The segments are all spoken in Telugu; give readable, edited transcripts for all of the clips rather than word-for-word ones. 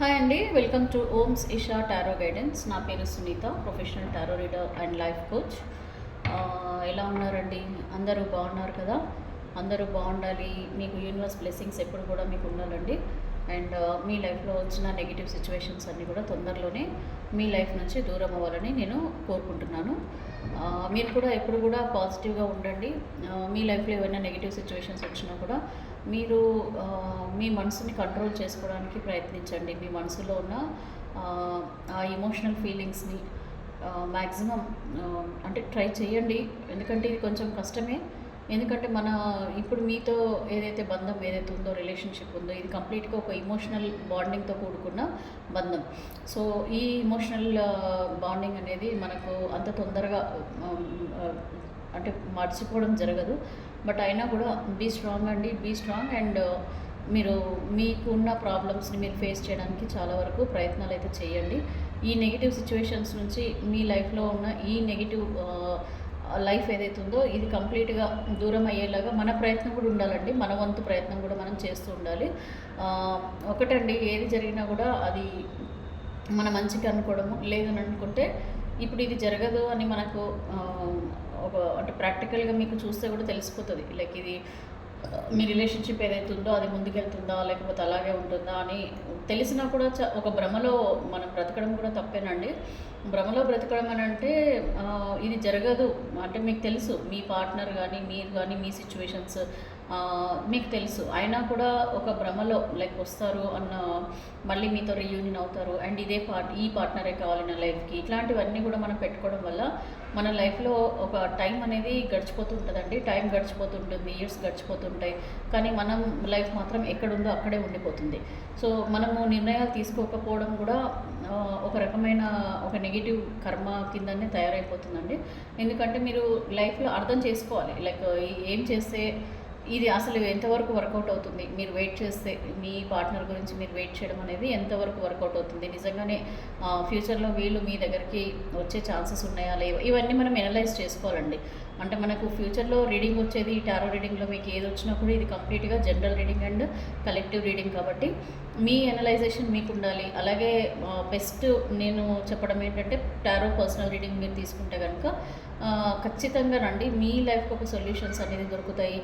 హాయ్ అండి, welcome to Om's Isha tarot guidance. నా పేరు Sunitha, professional tarot reader and life coach. ఎలా ఉన్నారండి? అందరూ బాగున్నారు కదా? అందరూ బాగుండాలి. మీకు యూనివర్స్ బ్లెస్సింగ్స్ ఎప్పుడు కూడా మీకు ఉండాలండి. అండ్ మీ లైఫ్లో వచ్చిన నెగిటివ్ సిచ్యువేషన్స్ అన్నీ కూడా తొందరలోనే మీ లైఫ్ నుంచి దూరం అవ్వాలని నేను కోరుకుంటున్నాను. మీరు కూడా ఎప్పుడు కూడా పాజిటివ్గా ఉండండి. మీ లైఫ్లో ఏమైనా నెగిటివ్ సిచ్యువేషన్స్ వచ్చినా కూడా మీరు మీ మనసుని కంట్రోల్ చేసుకోవడానికి ప్రయత్నించండి. మీ మనసులో ఉన్న ఆ ఎమోషనల్ ఫీలింగ్స్ని మ్యాక్సిమం అంటే ట్రై చేయండి. ఎందుకంటే ఇది కొంచెం కష్టమే. ఎందుకంటే మన ఇప్పుడు మీతో ఏదైతే బంధం ఏదైతే ఉందో, రిలేషన్షిప్ ఉందో, ఇది కంప్లీట్గా ఒక ఇమోషనల్ బాండింగ్తో కూడుకున్న బంధం. సో ఈ ఇమోషనల్ బాండింగ్ అనేది మనకు అంత తొందరగా అంటే మర్చిపోవడం జరగదు. బట్ అయినా కూడా బీ స్ట్రాంగ్ అండి, బీ స్ట్రాంగ్. అండ్ మీరు మీకున్న ప్రాబ్లమ్స్ని మీరు ఫేస్ చేయడానికి చాలా వరకు ప్రయత్నాలు అయితే చేయండి. ఈ నెగిటివ్ సిచ్యువేషన్స్ నుంచి మీ లైఫ్లో ఉన్న ఈ నెగిటివ్ లైఫ్ ఏదైతే ఉందో ఇది కంప్లీట్గా దూరం అయ్యేలాగా మన ప్రయత్నం కూడా ఉండాలండి. మన వంతు ప్రయత్నం కూడా మనం చేస్తూ ఉండాలి. ఒకటండి, ఏది జరిగినా కూడా అది మన మంచికి అనుకోవడము, లేదని అనుకుంటే ఇప్పుడు ఇది జరగదు అని మనకు ఒక అంటే ప్రాక్టికల్గా మీకు చూస్తే కూడా తెలిసిపోతుంది. లైక్ ఇది మీ రిలేషన్షిప్ ఏదైతే ఉందో అది ముందుకెళ్తుందా లేకపోతే అలాగే ఉంటుందా అని తెలిసినా కూడా ఒక భ్రమలో మనం బ్రతకడం కూడా తప్పేనండి. భ్రమలో బ్రతకడం అని అంటే ఇది జరగదు అంటే మీకు తెలుసు, మీ పార్ట్నర్ కానీ మీరు కానీ మీ సిచ్యువేషన్స్ మీకు తెలుసు. అయినా కూడా ఒక భ్రమలో లైక్ వస్తారు అన్న, మళ్ళీ మీతో రీయూనియన్ అవుతారు అండ్ ఈ పార్ట్నరే కావాలి నా లైఫ్కి, ఇట్లాంటివన్నీ కూడా మనం పెట్టుకోవడం వల్ల మన లైఫ్లో ఒక టైం అనేది గడిచిపోతూ ఉంటుందండి. టైం గడిచిపోతుంటుంది, ఇయర్స్ గడిచిపోతుంటాయి, కానీ మనం లైఫ్ మాత్రం ఎక్కడుందో అక్కడే ఉండిపోతుంది. సో మనము నిర్ణయాలు తీసుకోకపోవడం కూడా ఒక రకమైన ఒక నెగిటివ్ కర్మ కిందనే తయారైపోతుందండి. ఎందుకంటే మీరు లైఫ్లో అర్థం చేసుకోవాలి, లైక్ ఏం చేస్తే ఇది అసలు ఎంతవరకు వర్కౌట్ అవుతుంది. మీరు వెయిట్ చేస్తే మీ పార్ట్నర్ గురించి మీరు వెయిట్ చేయడం అనేది ఎంతవరకు వర్కౌట్ అవుతుంది, నిజంగానే ఫ్యూచర్లో వీళ్ళు మీ దగ్గరికి వచ్చే ఛాన్సెస్ ఉన్నాయా లేవా, ఇవన్నీ మనం ఎనలైజ్ చేసుకోవాలండి. అంటే మనకు ఫ్యూచర్లో రీడింగ్ వచ్చేది టారో రీడింగ్లో మీకు ఏది వచ్చినా కూడా ఇది కంప్లీట్గా general reading and collective reading కాబట్టి మీ ఎనలైజేషన్ మీకు ఉండాలి. అలాగే బెస్ట్ నేను చెప్పడం ఏంటంటే టారో పర్సనల్ రీడింగ్ మీరు తీసుకుంటే కనుక ఖచ్చితంగా రండి, మీ లైఫ్కి ఒక సొల్యూషన్స్ అనేది దొరుకుతాయి.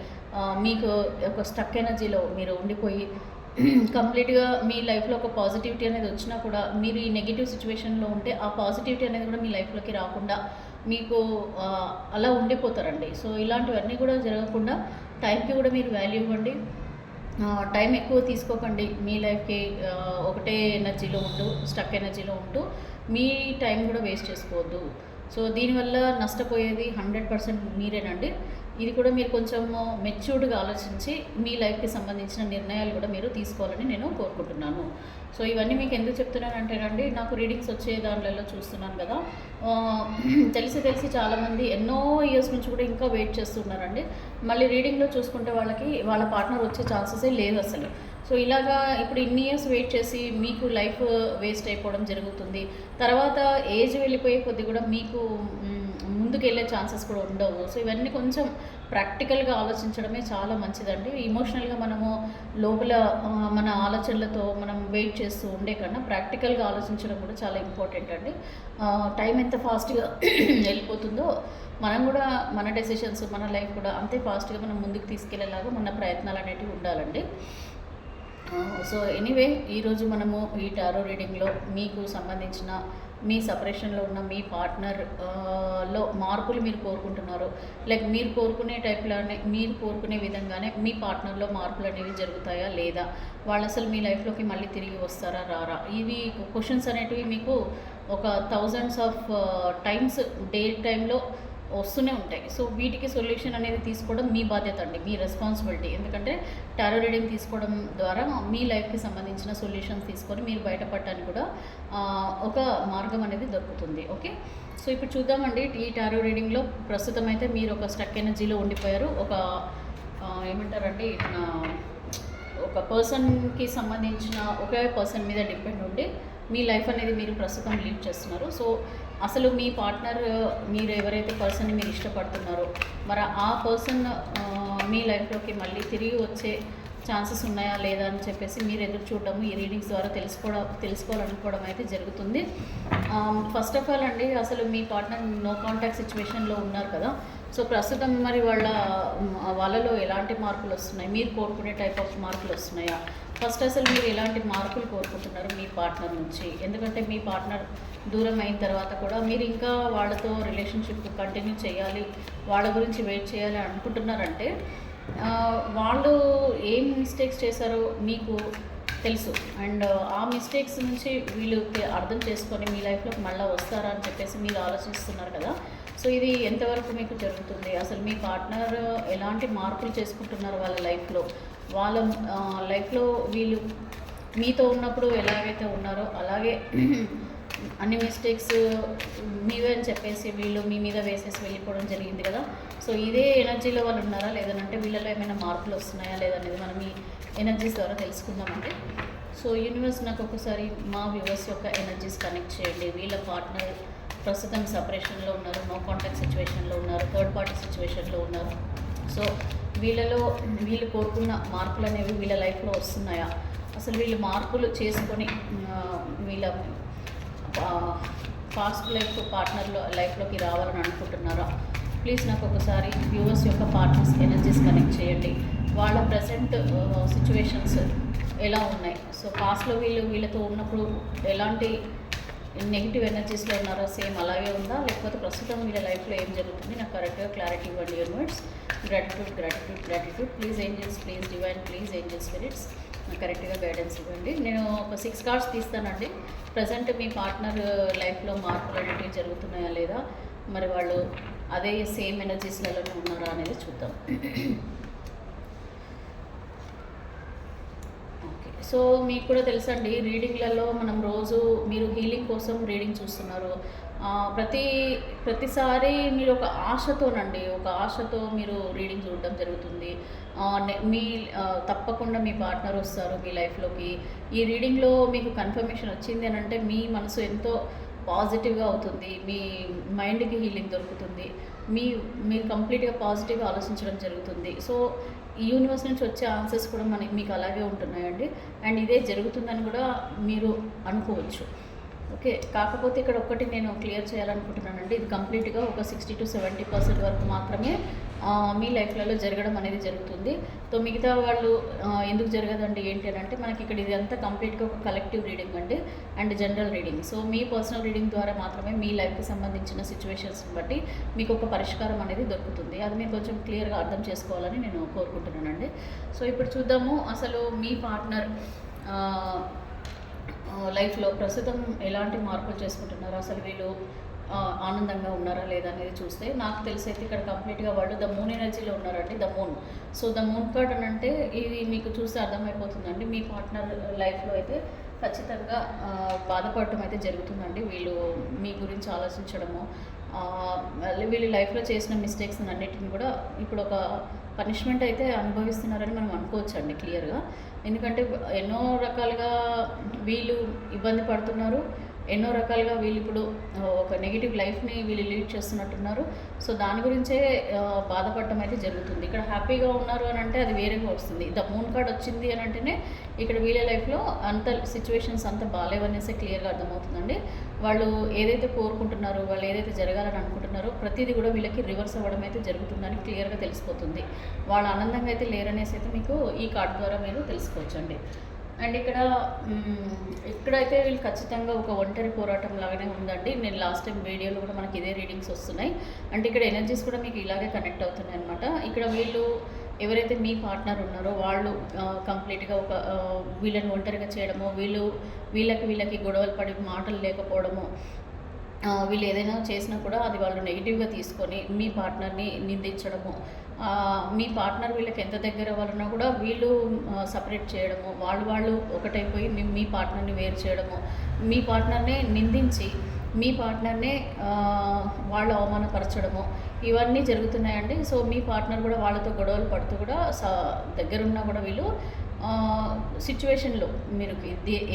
మీకు ఒక స్టక్ ఎనర్జీలో మీరు ఉండిపోయి కంప్లీట్గా మీ లైఫ్లో ఒక పాజిటివిటీ అనేది వచ్చినా కూడా మీరు ఈ నెగిటివ్ సిచ్యువేషన్లో ఉంటే ఆ పాజిటివిటీ అనేది కూడా మీ లైఫ్లోకి రాకుండా మీకు అలా ఉండిపోతారండి. సో ఇలాంటివన్నీ కూడా జరగకుండా టైంకి కూడా మీరు వాల్యూ ఇవ్వండి. టైం ఎక్కువ తీసుకోకండి. మీ లైఫ్కి ఒకటే ఎనర్జీలో ఉంటూ, స్టక్ ఎనర్జీలో ఉంటూ మీ టైం కూడా వేస్ట్ చేసుకోవద్దు. సో దీనివల్ల నష్టపోయేది 100% మీరేనండి. ఇది కూడా మీరు కొంచెం మెచ్యూర్డ్గా ఆలోచించి మీ లైఫ్కి సంబంధించిన నిర్ణయాలు కూడా మీరు తీసుకోవాలని నేను కోరుకుంటున్నాను. సో ఇవన్నీ మీకు ఎందుకు చెప్తున్నానంటేనండి, నాకు రీడింగ్స్ వచ్చే దాంట్లో చూస్తున్నాను కదా, తెలిసి చాలామంది ఎన్నో ఇయర్స్ నుంచి కూడా ఇంకా వెయిట్ చేస్తున్నారండి. మళ్ళీ రీడింగ్లో చూసుకుంటే వాళ్ళకి వాళ్ళ పార్ట్నర్ వచ్చే ఛాన్సెసే లేదు అసలు. సో ఇలాగా ఇప్పుడు ఇన్ని ఇయర్స్ వెయిట్ చేసి మీకు లైఫ్ వేస్ట్ అయిపోవడం జరుగుతుంది. తర్వాత ఏజ్ వెళ్ళిపోయే కొద్ది కూడా మీకు ముందుకు వెళ్ళే ఛాన్సెస్ కూడా ఉండవు. సో ఇవన్నీ కొంచెం ప్రాక్టికల్గా ఆలోచించడమే చాలా మంచిదండి. ఇమోషనల్గా మనము లోపల మన ఆలోచనలతో మనం వెయిట్ చేస్తూ ఉండే కన్నా ప్రాక్టికల్గా ఆలోచించడం కూడా చాలా ఇంపార్టెంట్ అండి. టైం ఎంత ఫాస్ట్గా వెళ్ళిపోతుందో మనం కూడా మన డెసిషన్స్, మన లైఫ్ కూడా అంతే ఫాస్ట్గా మనం ముందుకు తీసుకెళ్లేలాగా మన ప్రయత్నాలు అనేటివి ఉండాలండి. సో ఎనీవే, ఈరోజు మనము ఈ టారో రీడింగ్లో మీకు సంబంధించిన మీ సపరేషన్లో ఉన్న మీ పార్ట్నర్ లో మార్పులు మీరు కోరుకుంటున్నారు, లైక్ మీరు కోరుకునే టైప్లోనే, మీరు కోరుకునే విధంగానే మీ పార్ట్నర్లో మార్పులు అనేవి జరుగుతాయా లేదా, వాళ్ళు అసలు మీ లైఫ్లోకి మళ్ళీ తిరిగి వస్తారా రారా, ఇవి క్వశ్చన్స్ అనేటివి మీకు ఒక థౌజండ్స్ ఆఫ్ టైమ్స్ డే టైంలో వస్తూనే ఉంటాయి. సో వీటికి సొల్యూషన్ అనేది తీసుకోవడం మీ బాధ్యత అండి, మీ రెస్పాన్సిబిలిటీ. ఎందుకంటే టారో రీడింగ్ తీసుకోవడం ద్వారా మీ లైఫ్కి సంబంధించిన సొల్యూషన్స్ తీసుకొని మీరు బయటపడటానికి కూడా ఒక మార్గం అనేది దొరుకుతుంది. ఓకే, సో ఇప్పుడు చూద్దామండి. ఈ టారో రీడింగ్లో ప్రస్తుతం అయితే మీరు ఒక స్టక్ ఎనర్జీలో ఉండిపోయారు. ఒక ఏమంటారండి, ఒక పర్సన్కి సంబంధించిన ఒకే పర్సన్ మీద డిపెండ్ ఉండి మీ లైఫ్ అనేది మీరు ప్రస్తుతం లీడ్ చేస్తున్నారు. సో అసలు మీ పార్ట్నర్, మీరు ఎవరైతే పర్సన్ని మీరు ఇష్టపడుతున్నారో మరి ఆ పర్సన్ మీ లైఫ్లోకి మళ్ళీ తిరిగి వచ్చే ఛాన్సెస్ ఉన్నాయా లేదా అని చెప్పేసి మీరు ఎదురు చూడటము ఈ రీడింగ్స్ ద్వారా తెలుసుకోవాలనుకోవడం అయితే జరుగుతుంది. ఫస్ట్ ఆఫ్ ఆల్ అండి, అసలు మీ పార్ట్నర్ నో కాంటాక్ట్ సిచ్యువేషన్లో ఉన్నారు కదా. సో ప్రస్తుతం మరి వాళ్ళలో ఎలాంటి మార్పులు వస్తున్నాయి, మీరు కోరుకునే టైప్ ఆఫ్ మార్పులు వస్తున్నాయా? ఫస్ట్ అసలు మీరు ఎలాంటి మార్పులు కోరుకుంటున్నారు మీ పార్ట్నర్ నుంచి? ఎందుకంటే మీ పార్ట్నర్ దూరం అయిన తర్వాత కూడా మీరు ఇంకా వాళ్ళతో రిలేషన్షిప్ కంటిన్యూ చేయాలి, వాళ్ళ గురించి వెయిట్ చేయాలి అనుకుంటున్నారంటే వాళ్ళు ఏం మిస్టేక్స్ చేశారో మీకు తెలుసు. అండ్ ఆ మిస్టేక్స్ నుంచి వీళ్ళు అర్థం చేసుకొని మీ లైఫ్లోకి మళ్ళీ వస్తారా అని చెప్పేసి మీరు ఆలోచిస్తున్నారు కదా. సో ఇది ఎంతవరకు మీకు జరుగుతుంది? అసలు మీ పార్ట్నర్ ఎలాంటి మార్పులు చేసుకుంటున్నారు వాళ్ళ లైఫ్లో? వాళ్ళ లైఫ్లో వీళ్ళు మీతో ఉన్నప్పుడు ఎలాగైతే ఉన్నారో అలాగే అన్ని మిస్టేక్స్ మీవే అని చెప్పేసి వీళ్ళు మీ మీద వేసేసి వెళ్ళిపోవడం జరిగింది కదా. సో ఇదే ఎనర్జీలో వాళ్ళు ఉన్నారా లేదంటే వీళ్ళలో ఏమైనా మార్పులు వస్తున్నాయా లేదనేది మనం ఈ ఎనర్జీస్ ద్వారా తెలుసుకుందామండి. సో యూనివర్స్ నాకు ఒకసారి మా వ్యూవర్స్ యొక్క ఎనర్జీస్ కనెక్ట్ చేయండి. వీళ్ళ పార్ట్నర్ ప్రస్తుతం సపరేషన్లో ఉన్నారు, నో కాంటాక్ట్ సిచ్యువేషన్లో ఉన్నారు, థర్డ్ పార్టీ సిచ్యువేషన్లో ఉన్నారు. సో వీళ్ళు కోరుకున్న మార్పులు అనేవి వీళ్ళ లైఫ్లో వస్తున్నాయా? అసలు వీళ్ళు మార్పులు చేసుకొని వీళ్ళ పాస్ట్ లైఫ్ పార్ట్నర్లో లైఫ్లోకి రావాలని అనుకుంటున్నారా? ప్లీజ్ నాకు ఒకసారి వ్యూవర్స్ యొక్క పార్ట్నర్స్ ఎనర్జీస్ కనెక్ట్ చేయండి. వాళ్ళ ప్రజెంట్ సిచ్యువేషన్స్ ఎలా ఉన్నాయి? సో పాస్ట్లో వీళ్ళతో ఉన్నప్పుడు ఎలాంటి నెగిటివ్ ఎనర్జీస్లో ఉన్నారా? సేమ్ అలాగే ఉందా లేకపోతే ప్రస్తుతం వీళ్ళ లైఫ్లో ఏం జరుగుతుంది? నాకు కరెక్ట్గా క్లారిటీ ఇవ్వండి universe. Gratitude. Please angels, please divine, please Angel spirits నాకు కరెక్ట్గా గైడెన్స్ ఇవ్వండి. నేను ఒక 6 కార్డ్స్ తీస్తానండి. ప్రజెంట్ మీ పార్ట్నర్ లైఫ్లో మార్పులు అనేవి జరుగుతున్నాయా లేదా, మరి వాళ్ళు అదే సేమ్ ఎనర్జీస్లలోనే ఉన్నారా అనేది చూద్దాం. సో మీకు కూడా తెలుసండి, రీడింగ్లలో మనం రోజు మీరు హీలింగ్ కోసం రీడింగ్ చూస్తున్నారు. ప్రతిసారి మీరు ఒక ఆశతో మీరు రీడింగ్ చూడడం జరుగుతుంది. తప్పకుండా మీ పార్ట్నర్ వస్తారు మీ లైఫ్లోకి. ఈ రీడింగ్లో మీకు కన్ఫర్మేషన్ వచ్చింది అని అంటే మీ మనసు ఎంతో పాజిటివ్గా అవుతుంది, మీ మైండ్కి హీలింగ్ దొరుకుతుంది, మీరు కంప్లీట్గా పాజిటివ్గా ఆలోచించడం జరుగుతుంది. సో ఈ యూనివర్స్ నుంచి వచ్చే ఆన్సర్స్ కూడా మీకు అలాగే ఉంటున్నాయండి. అండ్ ఇదే జరుగుతుందని కూడా మీరు అనుకోవచ్చు. ఓకే, కాకపోతే ఇక్కడ ఒక్కటి నేను క్లియర్ చేయాలనుకుంటున్నానండి. ఇది కంప్లీట్గా ఒక 60 to 70% వరకు మాత్రమే మీ లైఫ్లలో జరగడం అనేది జరుగుతుంది. సో మిగతా వాళ్ళు ఎందుకు జరగదండి ఏంటి అని అంటే, మనకి ఇక్కడ ఇది అంతా కంప్లీట్గా ఒక కలెక్టివ్ రీడింగ్ అండి and general reading. So me personal reading ద్వారా మాత్రమే మీ లైఫ్కి సంబంధించిన సిచ్యువేషన్స్ని బట్టి మీకు ఒక పరిష్కారం అనేది దొరుకుతుంది. అది మీరు కొంచెం క్లియర్గా అర్థం చేసుకోవాలని నేను కోరుకుంటున్నానండి. సో ఇప్పుడు చూద్దాము, అసలు మీ పార్ట్నర్ లైఫ్లో ప్రస్తుతం ఎలాంటి మార్పులు చేసుకుంటున్నారు, అసలు వీళ్ళు ఆనందంగా ఉన్నారా లేదా అనేది చూస్తే నాకు తెలిసైతే ఇక్కడ కంప్లీట్గా వాళ్ళు ద మూన్ ఎనర్జీలో ఉన్నారండి. The moon. So the moon card అని అంటే ఇది మీకు చూస్తే అర్థమైపోతుందండి. మీ పార్ట్నర్ లైఫ్లో అయితే ఖచ్చితంగా బాధపడటం అయితే జరుగుతుందండి. వీళ్ళు మీ గురించి ఆలోచించడము, వీళ్ళు లైఫ్లో చేసిన మిస్టేక్స్ అన్నిటిని కూడా ఇప్పుడు ఒక పనిష్మెంట్ అయితే అనుభవిస్తున్నారని మనం అనుకోవచ్చండి క్లియర్గా. ఎందుకంటే ఎన్నో రకాలుగా వీళ్ళు ఇబ్బంది పడుతున్నారు, ఎన్నో రకాలుగా వీళ్ళు ఇప్పుడు ఒక నెగిటివ్ లైఫ్ని వీళ్ళు లీడ్ చేస్తున్నట్టున్నారు. సో దాని గురించే బాధపడటం అయితే జరుగుతుంది. ఇక్కడ హ్యాపీగా ఉన్నారు అని అంటే అది వేరేగా వస్తుంది. ద మూన్ కార్డ్ వచ్చింది అని అంటేనే ఇక్కడ వీళ్ళ లైఫ్లో అంత సిచ్యువేషన్స్ అంత బాగాలేవనేసి క్లియర్గా అర్థమవుతుందండి. వాళ్ళు ఏదైతే కోరుకుంటున్నారో, వాళ్ళు ఏదైతే జరగాలని అనుకుంటున్నారో ప్రతిదీ కూడా వీళ్ళకి రివర్స్ అవ్వడం అయితే జరుగుతుందని క్లియర్గా తెలిసిపోతుంది. వాళ్ళు ఆనందంగా అయితే లేరనేసి అయితే మీకు ఈ కార్డ్ ద్వారా మీరు తెలుసుకోవచ్చండి. అండ్ ఇక్కడైతే వీళ్ళు ఖచ్చితంగా ఒక ఒంటరి పోరాటం లాగానే ఉందండి. నేను లాస్ట్ టైం వీడియోలో కూడా మనకి ఇదే రీడింగ్స్ వస్తున్నాయి. అంటే ఇక్కడ ఎనర్జీస్ కూడా మీకు ఇలాగే కనెక్ట్ అవుతున్నాయి అనమాట. ఇక్కడ వీళ్ళు ఎవరైతే మీ పార్ట్నర్ ఉన్నారో వాళ్ళు కంప్లీట్గా ఒక వీళ్ళని ఒంటరిగా చేయడము, వీళ్ళకి గొడవలు పడి మాటలు లేకపోవడము, వీళ్ళు ఏదైనా చేసినా కూడా అది వాళ్ళు నెగిటివ్గా తీసుకొని మీ పార్ట్నర్ని నిందించడము, మీ పార్ట్నర్ వీళ్ళకి ఎంత దగ్గర వాళ్ళున్నా కూడా వీళ్ళు సపరేట్ చేయడము, వాళ్ళు ఒకటైపోయి మీ పార్ట్నర్ని వేరు చేయడము, మీ పార్ట్నర్నే నిందించి మీ పార్ట్నర్నే వాళ్ళు అవమానపరచడము, ఇవన్నీ జరుగుతున్నాయండి. సో మీ పార్ట్నర్ కూడా వాళ్ళతో గొడవలు పడుతూ కూడా దగ్గరున్నా కూడా వీళ్ళు సిచ్యువేషన్లో మీరు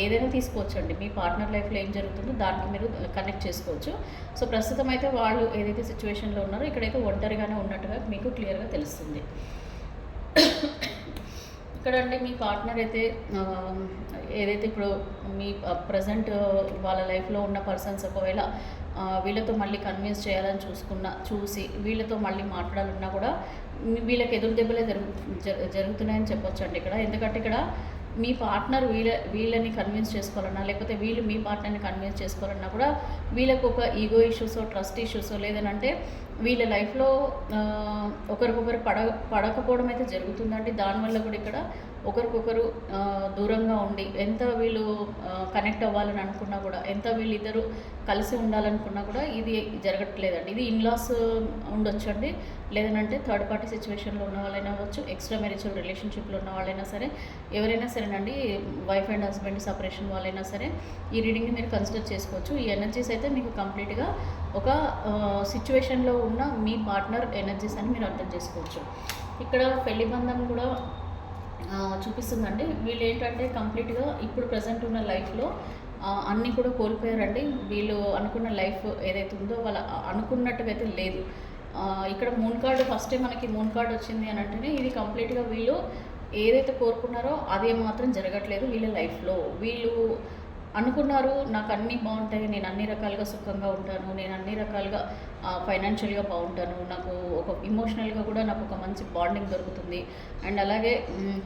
ఏదైనా తీసుకోవచ్చండి. మీ పార్ట్నర్ లైఫ్లో ఏం జరుగుతుందో దానికి మీరు కనెక్ట్ చేసుకోవచ్చు. సో ప్రస్తుతం అయితే వాళ్ళు ఏదైతే సిచ్యువేషన్లో ఉన్నారో ఇక్కడైతే ఒంటరిగానే ఉన్నట్టుగా మీకు క్లియర్గా తెలుస్తుంది. ఇక్కడ అండి మీ పార్ట్నర్ అయితే ఏదైతే ఇప్పుడు మీ ప్రజెంట్ వాళ్ళ లైఫ్లో ఉన్న పర్సన్స్ ఒకవేళ వీళ్ళతో మళ్ళీ కన్విన్స్ చేయాలని చూసి వీళ్ళతో మళ్ళీ మాట్లాడాలన్నా కూడా వీళ్ళకి ఎదురు దెబ్బలే జరుగుతున్నాయని చెప్పొచ్చు అండి ఇక్కడ. ఎందుకంటే ఇక్కడ మీ పార్ట్నర్ వీళ్ళని కన్విన్స్ చేసుకోవాలన్నా, లేకపోతే వీళ్ళు మీ పార్ట్నర్ని కన్విన్స్ చేసుకోవాలన్నా కూడా వీళ్ళకు ఒక ఈగో ఇష్యూసో, ట్రస్ట్ ఇష్యూసో, లేదనంటే వీళ్ళ లైఫ్లో ఒకరికొకరు పడకపోవడం అయితే జరుగుతుందండి. దానివల్ల కూడా ఇక్కడ ఒకరికొకరు దూరంగా ఉండి ఎంత వీళ్ళు కనెక్ట్ అవ్వాలని అనుకున్నా కూడా, ఎంత వీళ్ళిద్దరూ కలిసి ఉండాలనుకున్నా కూడా ఇది జరగట్లేదండి. ఇది ఇన్లాస్ ఉండొచ్చండి, లేదనంటే థర్డ్ పార్టీ సిచ్యువేషన్లో ఉన్న వాళ్ళైనా అవ్వచ్చు, ఎక్స్ట్రా మ్యారిటల్ రిలేషన్షిప్లో ఉన్న వాళ్ళైనా సరే, ఎవరైనా సరేనండి, వైఫ్ అండ్ హస్బెండ్ సపరేషన్ వాళ్ళైనా సరే ఈ రీడింగ్ని మీరు కన్సిడర్ చేసుకోవచ్చు. ఈ ఎనర్జీస్ అయితే మీకు కంప్లీట్గా ఒక సిచ్యువేషన్లో ఉన్న మీ పార్ట్నర్ ఎనర్జీస్ అని మీరు అర్థం చేసుకోవచ్చు. ఇక్కడ పెళ్లి బంధం కూడా చూపిస్తుందండి. వీళ్ళు ఏంటంటే కంప్లీట్గా ఇప్పుడు ప్రజెంట్ ఉన్న లైఫ్లో అన్నీ కూడా కోల్పోయారండి. వీళ్ళు అనుకున్న లైఫ్ ఏదైతే ఉందో వాళ్ళ అనుకున్నట్టుగా అయితే లేదు. ఇక్కడ మూన్ కార్డు ఫస్ట్ మనకి మూన్ కార్డు వచ్చింది అని అంటేనే ఇది కంప్లీట్గా వీళ్ళు ఏదైతే కోరుకున్నారో అదే మాత్రం జరగట్లేదు వీళ్ళ లైఫ్లో. వీళ్ళు అనుకున్నారు నాకు అన్నీ బాగుంటాయి, నేను అన్ని రకాలుగా సుఖంగా ఉంటాను, నేను అన్ని రకాలుగా ఫైనాన్షియల్గా బాగుంటాను, నాకు ఒక ఇమోషనల్గా కూడా నాకు ఒక మంచి బాండింగ్ దొరుకుతుంది, అండ్ అలాగే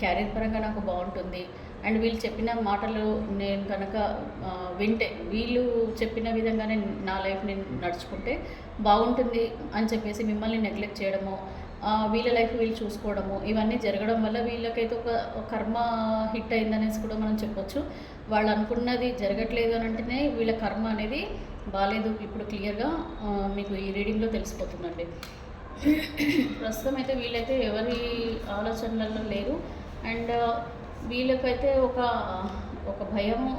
క్యారియర్ పరంగా నాకు బాగుంటుంది, అండ్ వీళ్ళు చెప్పిన మాటలు నేను కనుక వింటే, వీళ్ళు చెప్పిన విధంగానే నా లైఫ్ నేను నడుచుకుంటే బాగుంటుంది అని చెప్పేసి మిమ్మల్ని నెగ్లెక్ట్ చేయడము, వీళ్ళ లైఫ్ వీళ్ళు చూసుకోవడము, ఇవన్నీ జరగడం వల్ల వీళ్ళకైతే ఒక కర్మ హిట్ అయిందనేసి కూడా మనం చెప్పొచ్చు. వాళ్ళు అనుకున్నది జరగట్లేదు అని అంటేనే వీళ్ళ కర్మ అనేది బాగాలేదు. ఇప్పుడు క్లియర్గా మీకు ఈ రీడింగ్లో తెలిసిపోతుందండి. ప్రస్తుతం అయితే వీళ్ళైతే ఎవరి ఆలోచనలలో లేరు, అండ్ వీళ్ళకైతే ఒక భయము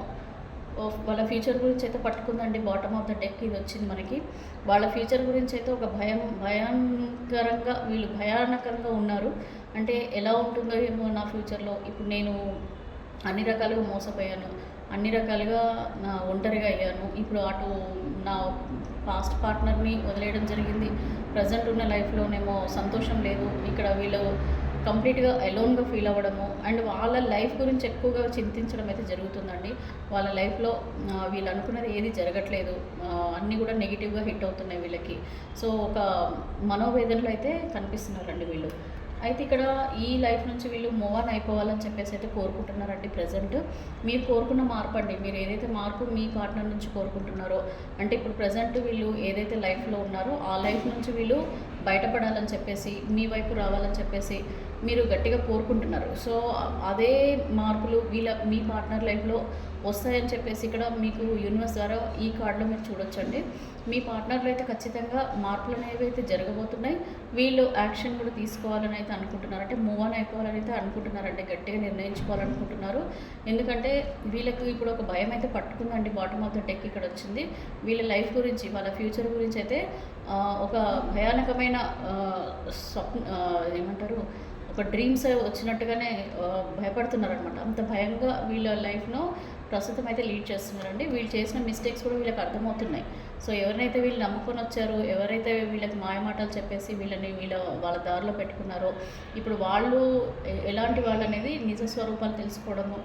వాళ్ళ ఫ్యూచర్ గురించి అయితే పట్టుకుందండి. బాటమ్ ఆఫ్ ద డెక్ ఇది వచ్చింది మనకి. వాళ్ళ ఫ్యూచర్ గురించి అయితే ఒక భయంకరంగా వీళ్ళు భయానకంగా ఉన్నారు. అంటే ఎలా ఉంటుందో ఏమో నా ఫ్యూచర్లో, ఇప్పుడు నేను అన్ని రకాలుగా మోసపోయాను, అన్ని రకాలుగా నా ఒంటరిగా అయ్యాను, ఇప్పుడు అటు నా పాస్ట్ పార్ట్నర్ని వదిలేయడం జరిగింది, ప్రజెంట్ ఉన్న లైఫ్లోనేమో సంతోషం లేదు, ఇక్కడ వీళ్ళు కంప్లీట్గా అలోన్గా ఫీల్ అవ్వడము, అండ్ వాళ్ళ లైఫ్ గురించి ఎక్కువగా చింతించడం అయితే జరుగుతుందండి. వాళ్ళ లైఫ్లో వీళ్ళు అనుకున్నది ఏది జరగట్లేదు, అన్నీ కూడా నెగిటివ్గా హిట్ అవుతున్నాయి వీళ్ళకి. సో ఒక మనోవేదనలో అయితే కనిపిస్తున్నారండి వీళ్ళు. అయితే ఇక్కడ ఈ లైఫ్ నుంచి వీళ్ళు మూవ్ ఆన్ అయిపోవాలని చెప్పేసి అయితే కోరుకుంటున్నారండి. ప్రజెంట్ మీరు కోరుకున్న మార్పు అండి, మీరు ఏదైతే మార్పు మీ పార్ట్నర్ నుంచి కోరుకుంటున్నారో, అంటే ఇప్పుడు ప్రజెంట్ వీళ్ళు ఏదైతే లైఫ్లో ఉన్నారో ఆ లైఫ్ నుంచి వీళ్ళు బయటపడాలని చెప్పేసి, మీ వైపు రావాలని చెప్పేసి మీరు గట్టిగా కోరుకుంటున్నారు. సో అదే మార్పులు మీ పార్ట్నర్ లైఫ్లో వస్తాయని చెప్పేసి ఇక్కడ మీకు యూనివర్స్ ద్వారా ఈ కార్డులో మీరు చూడొచ్చండి. మీ పార్ట్నర్లో అయితే ఖచ్చితంగా మార్పులు అనేవి అయితే జరగబోతున్నాయి. వీళ్ళు యాక్షన్ కూడా తీసుకోవాలని అయితే అనుకుంటున్నారు, అంటే మూవ్ ఆన్ అయిపోవాలని అయితే అనుకుంటున్నారంటే గట్టిగా నిర్ణయించుకోవాలనుకుంటున్నారు. ఎందుకంటే వీళ్ళకి ఇప్పుడు ఒక భయం అయితే పట్టుకుందండి. బాటమ్ ఆఫ్ ద డెక్ ఇక్కడ వచ్చింది. వీళ్ళ లైఫ్ గురించి, వాళ్ళ ఫ్యూచర్ గురించి అయితే ఒక భయానకమైన ఏమంటారు, ఒక డ్రీమ్స్ వచ్చినట్టుగానే భయపడుతున్నారనమాట. అంత భయంగా వీళ్ళ లైఫ్ను ప్రస్తుతం అయితే లీడ్ చేస్తున్నారండి. వీళ్ళు చేసిన మిస్టేక్స్ కూడా వీళ్ళకి అర్థమవుతున్నాయి. సో ఎవరినైతే వీళ్ళు నమ్ముకొని వచ్చారో, ఎవరైతే వీళ్ళకి మాయమాటలు చెప్పేసి వాళ్ళ దారిలో పెట్టుకున్నారో, ఇప్పుడు వాళ్ళు ఎలాంటి వాళ్ళు అనేది నిజ స్వరూపాలు తెలుసుకోవడము,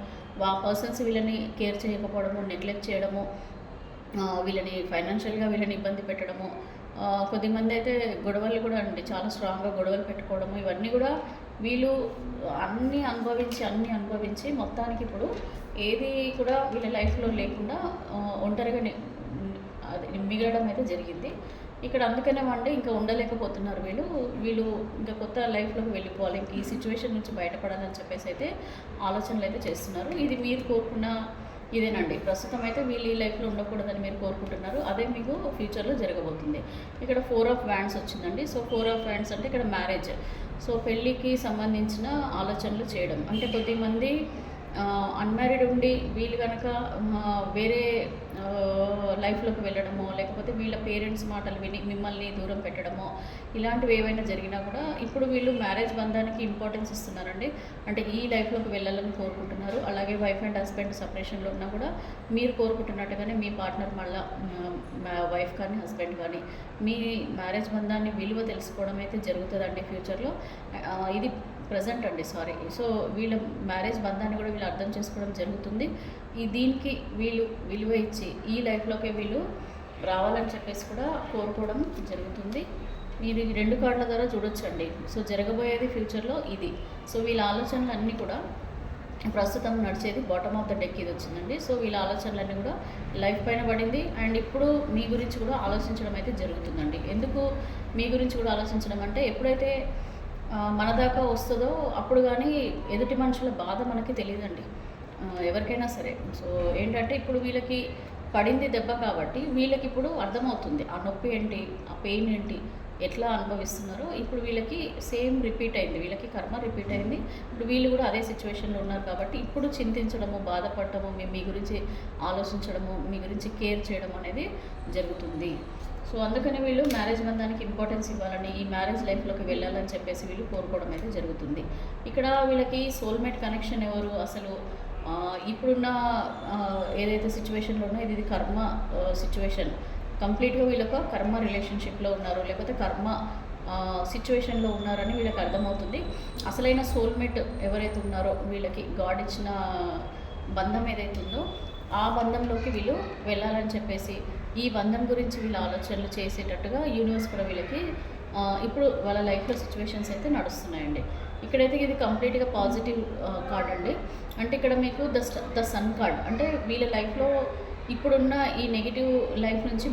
పర్సన్స్ వీళ్ళని కేర్ చేయకపోవడము, నెగ్లెక్ట్ చేయడము, వీళ్ళని ఫైనాన్షియల్గా వీళ్ళని ఇబ్బంది పెట్టడము, కొద్దిమంది అయితే గొడవలు కూడా అండి చాలా స్ట్రాంగ్గా గొడవలు పెట్టుకోవడము, ఇవన్నీ కూడా వీళ్ళు అన్నీ అనుభవించి మొత్తానికి ఇప్పుడు ఏది కూడా వీళ్ళ లైఫ్లో లేకుండా ఒంటరిగా మిగలడం అయితే జరిగింది ఇక్కడ. అందుకనే వండి ఇంకా ఉండలేకపోతున్నారు వీళ్ళు ఇంకా కొత్త లైఫ్లోకి వెళ్ళిపోవాలి, ఇంక ఈ సిచ్యువేషన్ నుంచి బయటపడాలని చెప్పేసి అయితే ఆలోచనలు అయితే చేస్తున్నారు. ఇది మీరు కోరుకున్న ఇదేనండి. ప్రస్తుతం అయితే వీళ్ళు ఈ లైఫ్లో ఉండకూడదని మీరు కోరుకుంటున్నారు, అదే మీకు ఫ్యూచర్లో జరగబోతుంది. ఇక్కడ 4 ఆఫ్ వ్యాండ్స్ వచ్చిందండి. సో 4 ఆఫ్ వ్యాండ్స్ అంటే ఇక్కడ మ్యారేజ్, సో పెళ్ళికి సంబంధించిన ఆలోచనలు చేయడం. అంటే కొద్దిమంది అన్మ్యారీడ్ ఉండి వీళ్ళు కనుక వేరే లైఫ్లోకి వెళ్ళడమో, లేకపోతే వీళ్ళ పేరెంట్స్ మాటలు విని మిమ్మల్ని దూరం పెట్టడమో, ఇలాంటివి ఏవైనా జరిగినా కూడా ఇప్పుడు వీళ్ళు మ్యారేజ్ బంధానికి ఇంపార్టెన్స్ ఇస్తున్నారండి. అంటే ఈ లైఫ్లోకి వెళ్ళాలని కోరుకుంటున్నారు. అలాగే వైఫ్ అండ్ హస్బెండ్ సపరేషన్లో ఉన్నా కూడా మీరు కోరుకుంటున్నట్టుగానే మీ పార్ట్నర్ మళ్ళీ వైఫ్ కానీ హస్బెండ్ కానీ మీ మ్యారేజ్ బంధాన్ని విలువ తెలుసుకోవడం అయితే జరుగుతుందండి ఫ్యూచర్లో. ఇది ప్రజెంట్ అండి, సారీ. సో వీళ్ళ మ్యారేజ్ బంధాన్ని కూడా వీళ్ళు అర్థం చేసుకోవడం జరుగుతుంది. దీనికి వీళ్ళు విలువ ఇచ్చి ఈ లైఫ్లోకి వీళ్ళు రావాలని చెప్పేసి కూడా కోరుకోవడం జరుగుతుంది. మీరు ఈ 2 కార్డుల ద్వారా చూడొచ్చండి. సో జరగబోయేది ఫ్యూచర్లో ఇది. సో వీళ్ళ ఆలోచనలు అన్నీ కూడా ప్రస్తుతం నడిచేది బాటమ్ ఆఫ్ ద డెక్ ఇది వచ్చిందండి. సో వీళ్ళ ఆలోచనలన్నీ కూడా లైఫ్ పైన పడింది. అండ్ ఇప్పుడు మీ గురించి కూడా ఆలోచించడం అయితే జరుగుతుందండి. ఎందుకు మీ గురించి కూడా ఆలోచించడం అంటే, ఎప్పుడైతే మన దాకా వస్తుందో అప్పుడు కానీ ఎదుటి మనుషుల బాధ మనకి తెలియదండి, ఎవరికైనా సరే. సో ఏంటంటే ఇప్పుడు వీళ్ళకి పడింది దెబ్బ కాబట్టి వీళ్ళకి ఇప్పుడు అర్థమవుతుంది ఆ నొప్పి ఏంటి, ఆ పెయిన్ ఏంటి, ఎట్లా అనుభవిస్తున్నారో. ఇప్పుడు వీళ్ళకి సేమ్ రిపీట్ అయింది, వీళ్ళకి కర్మ రిపీట్ అయింది. ఇప్పుడు వీళ్ళు కూడా అదే సిచ్యువేషన్లో ఉన్నారు కాబట్టి ఇప్పుడు చింతించడము, బాధపడటము, మీ గురించి ఆలోచించడము, మీ గురించి కేర్ చేయడం అనేది జరుగుతుంది. సో అందుకని వీళ్ళు మ్యారేజ్ బంధానికి ఇంపార్టెన్స్ ఇవ్వాలని, ఈ మ్యారేజ్ లైఫ్లోకి వెళ్ళాలని చెప్పేసి వీళ్ళు కోరుకోవడం అయితే జరుగుతుంది. ఇక్కడ వీళ్ళకి సోల్మేట్ కనెక్షన్ ఎవరు అసలు, ఇప్పుడున్న ఏదైతే సిచ్యువేషన్లో ఉన్నో ఇది కర్మ సిచ్యువేషన్. కంప్లీట్గా వీళ్ళొక కర్మ రిలేషన్షిప్లో ఉన్నారు, లేకపోతే కర్మ సిచ్యువేషన్లో ఉన్నారని వీళ్ళకి అర్థమవుతుంది. అసలైన సోల్మేట్ ఎవరైతే ఉన్నారో వీళ్ళకి గాడ్ ఇచ్చిన బంధం ఏదైతే ఉందో ఆ బంధంలోకి వీళ్ళు వెళ్ళాలని చెప్పేసి, ఈ బంధం గురించి వీళ్ళ ఆలోచనలు చేసేటట్టుగా యూనివర్స్ కూడా వీళ్ళకి ఇప్పుడు వాళ్ళ లైఫ్లో సిచ్యువేషన్స్ అయితే నడుస్తున్నాయండి. ఇక్కడైతే ఇది కంప్లీట్గా పాజిటివ్ కార్డ్ అండి. అంటే ఇక్కడ మీకు ద సన్ కార్డ్ అంటే వీళ్ళ లైఫ్లో ఇప్పుడున్న ఈ నెగిటివ్ లైఫ్ నుంచి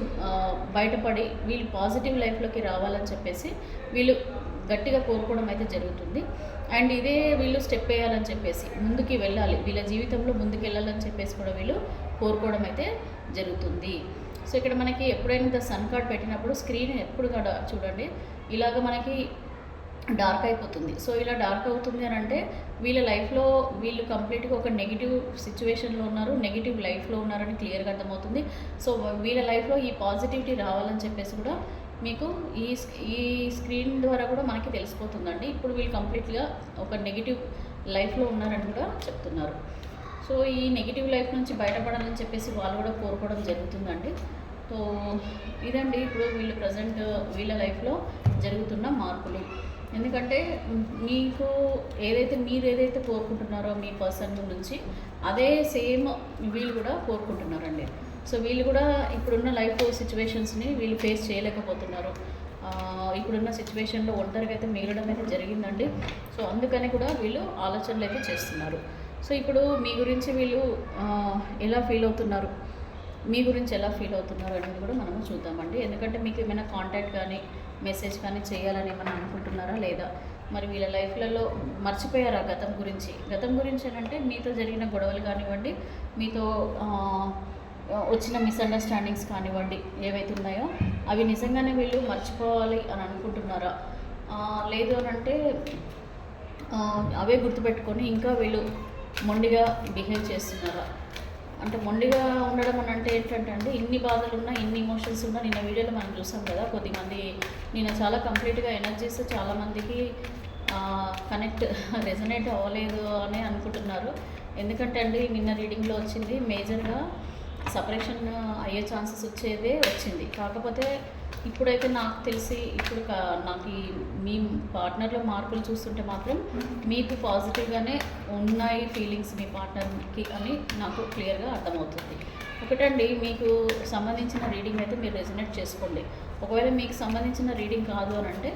బయటపడి వీళ్ళు పాజిటివ్ లైఫ్లోకి రావాలని చెప్పేసి వీళ్ళు గట్టిగా కోరుకోవడం అయితే జరుగుతుంది. అండ్ ఇదే వీళ్ళు స్టెప్ వేయాలని చెప్పేసి, ముందుకి వెళ్ళాలి, వీళ్ళ జీవితంలో ముందుకు వెళ్ళాలని చెప్పేసి కూడా వీళ్ళు కోరుకోవడం అయితే జరుగుతుంది. సో ఇక్కడ మనకి ఎప్పుడైనా ద సన్ కార్డ్ పెట్టినప్పుడు స్క్రీన్ ఎప్పుడు కూడా చూడండి ఇలాగ మనకి డార్క్ అయిపోతుంది. సో ఇలా డార్క్ అవుతుంది అని అంటే వీళ్ళ లైఫ్లో వీళ్ళు కంప్లీట్గా ఒక నెగిటివ్ సిచ్యువేషన్లో ఉన్నారు, నెగిటివ్ లైఫ్లో ఉన్నారని క్లియర్గా అర్థమవుతుంది. సో వీళ్ళ లైఫ్లో ఈ పాజిటివిటీ రావాలని చెప్పేసి కూడా మీకు ఈ స్క్రీన్ ద్వారా కూడా మనకి తెలిసిపోతుందండి. ఇప్పుడు వీళ్ళు కంప్లీట్గా ఒక నెగిటివ్ లైఫ్లో ఉన్నారని కూడా చెప్తున్నారు. సో ఈ నెగిటివ్ లైఫ్ నుంచి బయటపడాలని చెప్పేసి వాళ్ళు కూడా కోరుకోవడం జరుగుతుందండి. సో ఇదండి ఇప్పుడు వీళ్ళు ప్రజెంట్ వీళ్ళ లైఫ్లో జరుగుతున్న మార్పులు. ఎందుకంటే మీకు మీరు ఏదైతే కోరుకుంటున్నారో మీ పర్సన్ నుంచి అదే సేమ్ వీళ్ళు కూడా కోరుకుంటున్నారండి. సో వీళ్ళు కూడా ఇప్పుడున్న లైఫ్ సిచ్యువేషన్స్ని వీళ్ళు ఫేస్ చేయలేకపోతున్నారు. ఇప్పుడున్న సిచ్యువేషన్లో ఒంటరిగా అయితే మిగలడం అయితే జరిగిందండి. సో అందుకని కూడా వీళ్ళు ఆలోచనలు అయితే చేస్తున్నారు. సో ఇప్పుడు మీ గురించి వీళ్ళు ఎలా ఫీల్ అవుతున్నారు, మీ గురించి ఎలా ఫీల్ అవుతున్నారు అనేది కూడా మనము చూద్దామండి. ఎందుకంటే మీకు ఏమైనా కాంటాక్ట్ కానీ మెసేజ్ కానీ చేయాలని ఏమైనా అనుకుంటున్నారా లేదా, మరి వీళ్ళ లైఫ్లలో మర్చిపోయారా గతం గురించి అంటే మీతో జరిగిన గొడవలు కానివ్వండి, మీతో వచ్చిన మిస్అండర్స్టాండింగ్స్ కానివ్వండి, ఏవైతే ఉన్నాయో అవి నిజంగానే వీళ్ళు మర్చిపోవాలి అని అనుకుంటున్నారా, లేదు అని అంటే అవే గుర్తుపెట్టుకొని ఇంకా వీళ్ళు మొండిగా బిహేవ్ చేస్తున్నారా. అంటే మొండిగా ఉండడం అని అంటే ఏంటంటే అండి, ఇన్ని బాధలు ఉన్నా, ఇన్ని ఎమోషన్స్ ఉన్నా, నిన్న వీడియోలో మనం చూసాం కదా, కొద్దిమంది నిన్న చాలా కంప్లీట్గా ఎనర్జీస్ చాలామందికి రెజనేట్ అవ్వలేదు అని అనుకుంటున్నారు. ఎందుకంటే అండి నిన్న రీడింగ్లో వచ్చింది మేజర్గా సపరేషన్ అయ్యే ఛాన్సెస్ వచ్చింది. కాకపోతే ఇప్పుడైతే నాకు తెలిసి ఇప్పుడు నాకు మీ పార్ట్నర్లో మార్పులు చూస్తుంటే మాత్రం మీకు పాజిటివ్గానే ఉన్నాయి ఫీలింగ్స్ మీ పార్ట్నర్కి అని నాకు క్లియర్గా అర్థమవుతుంది. ఒకటండి, మీకు సంబంధించిన రీడింగ్ అయితే మీరు రెజనేట్ చేసుకోండి. ఒకవేళ మీకు సంబంధించిన రీడింగ్ కాదు అని అంటే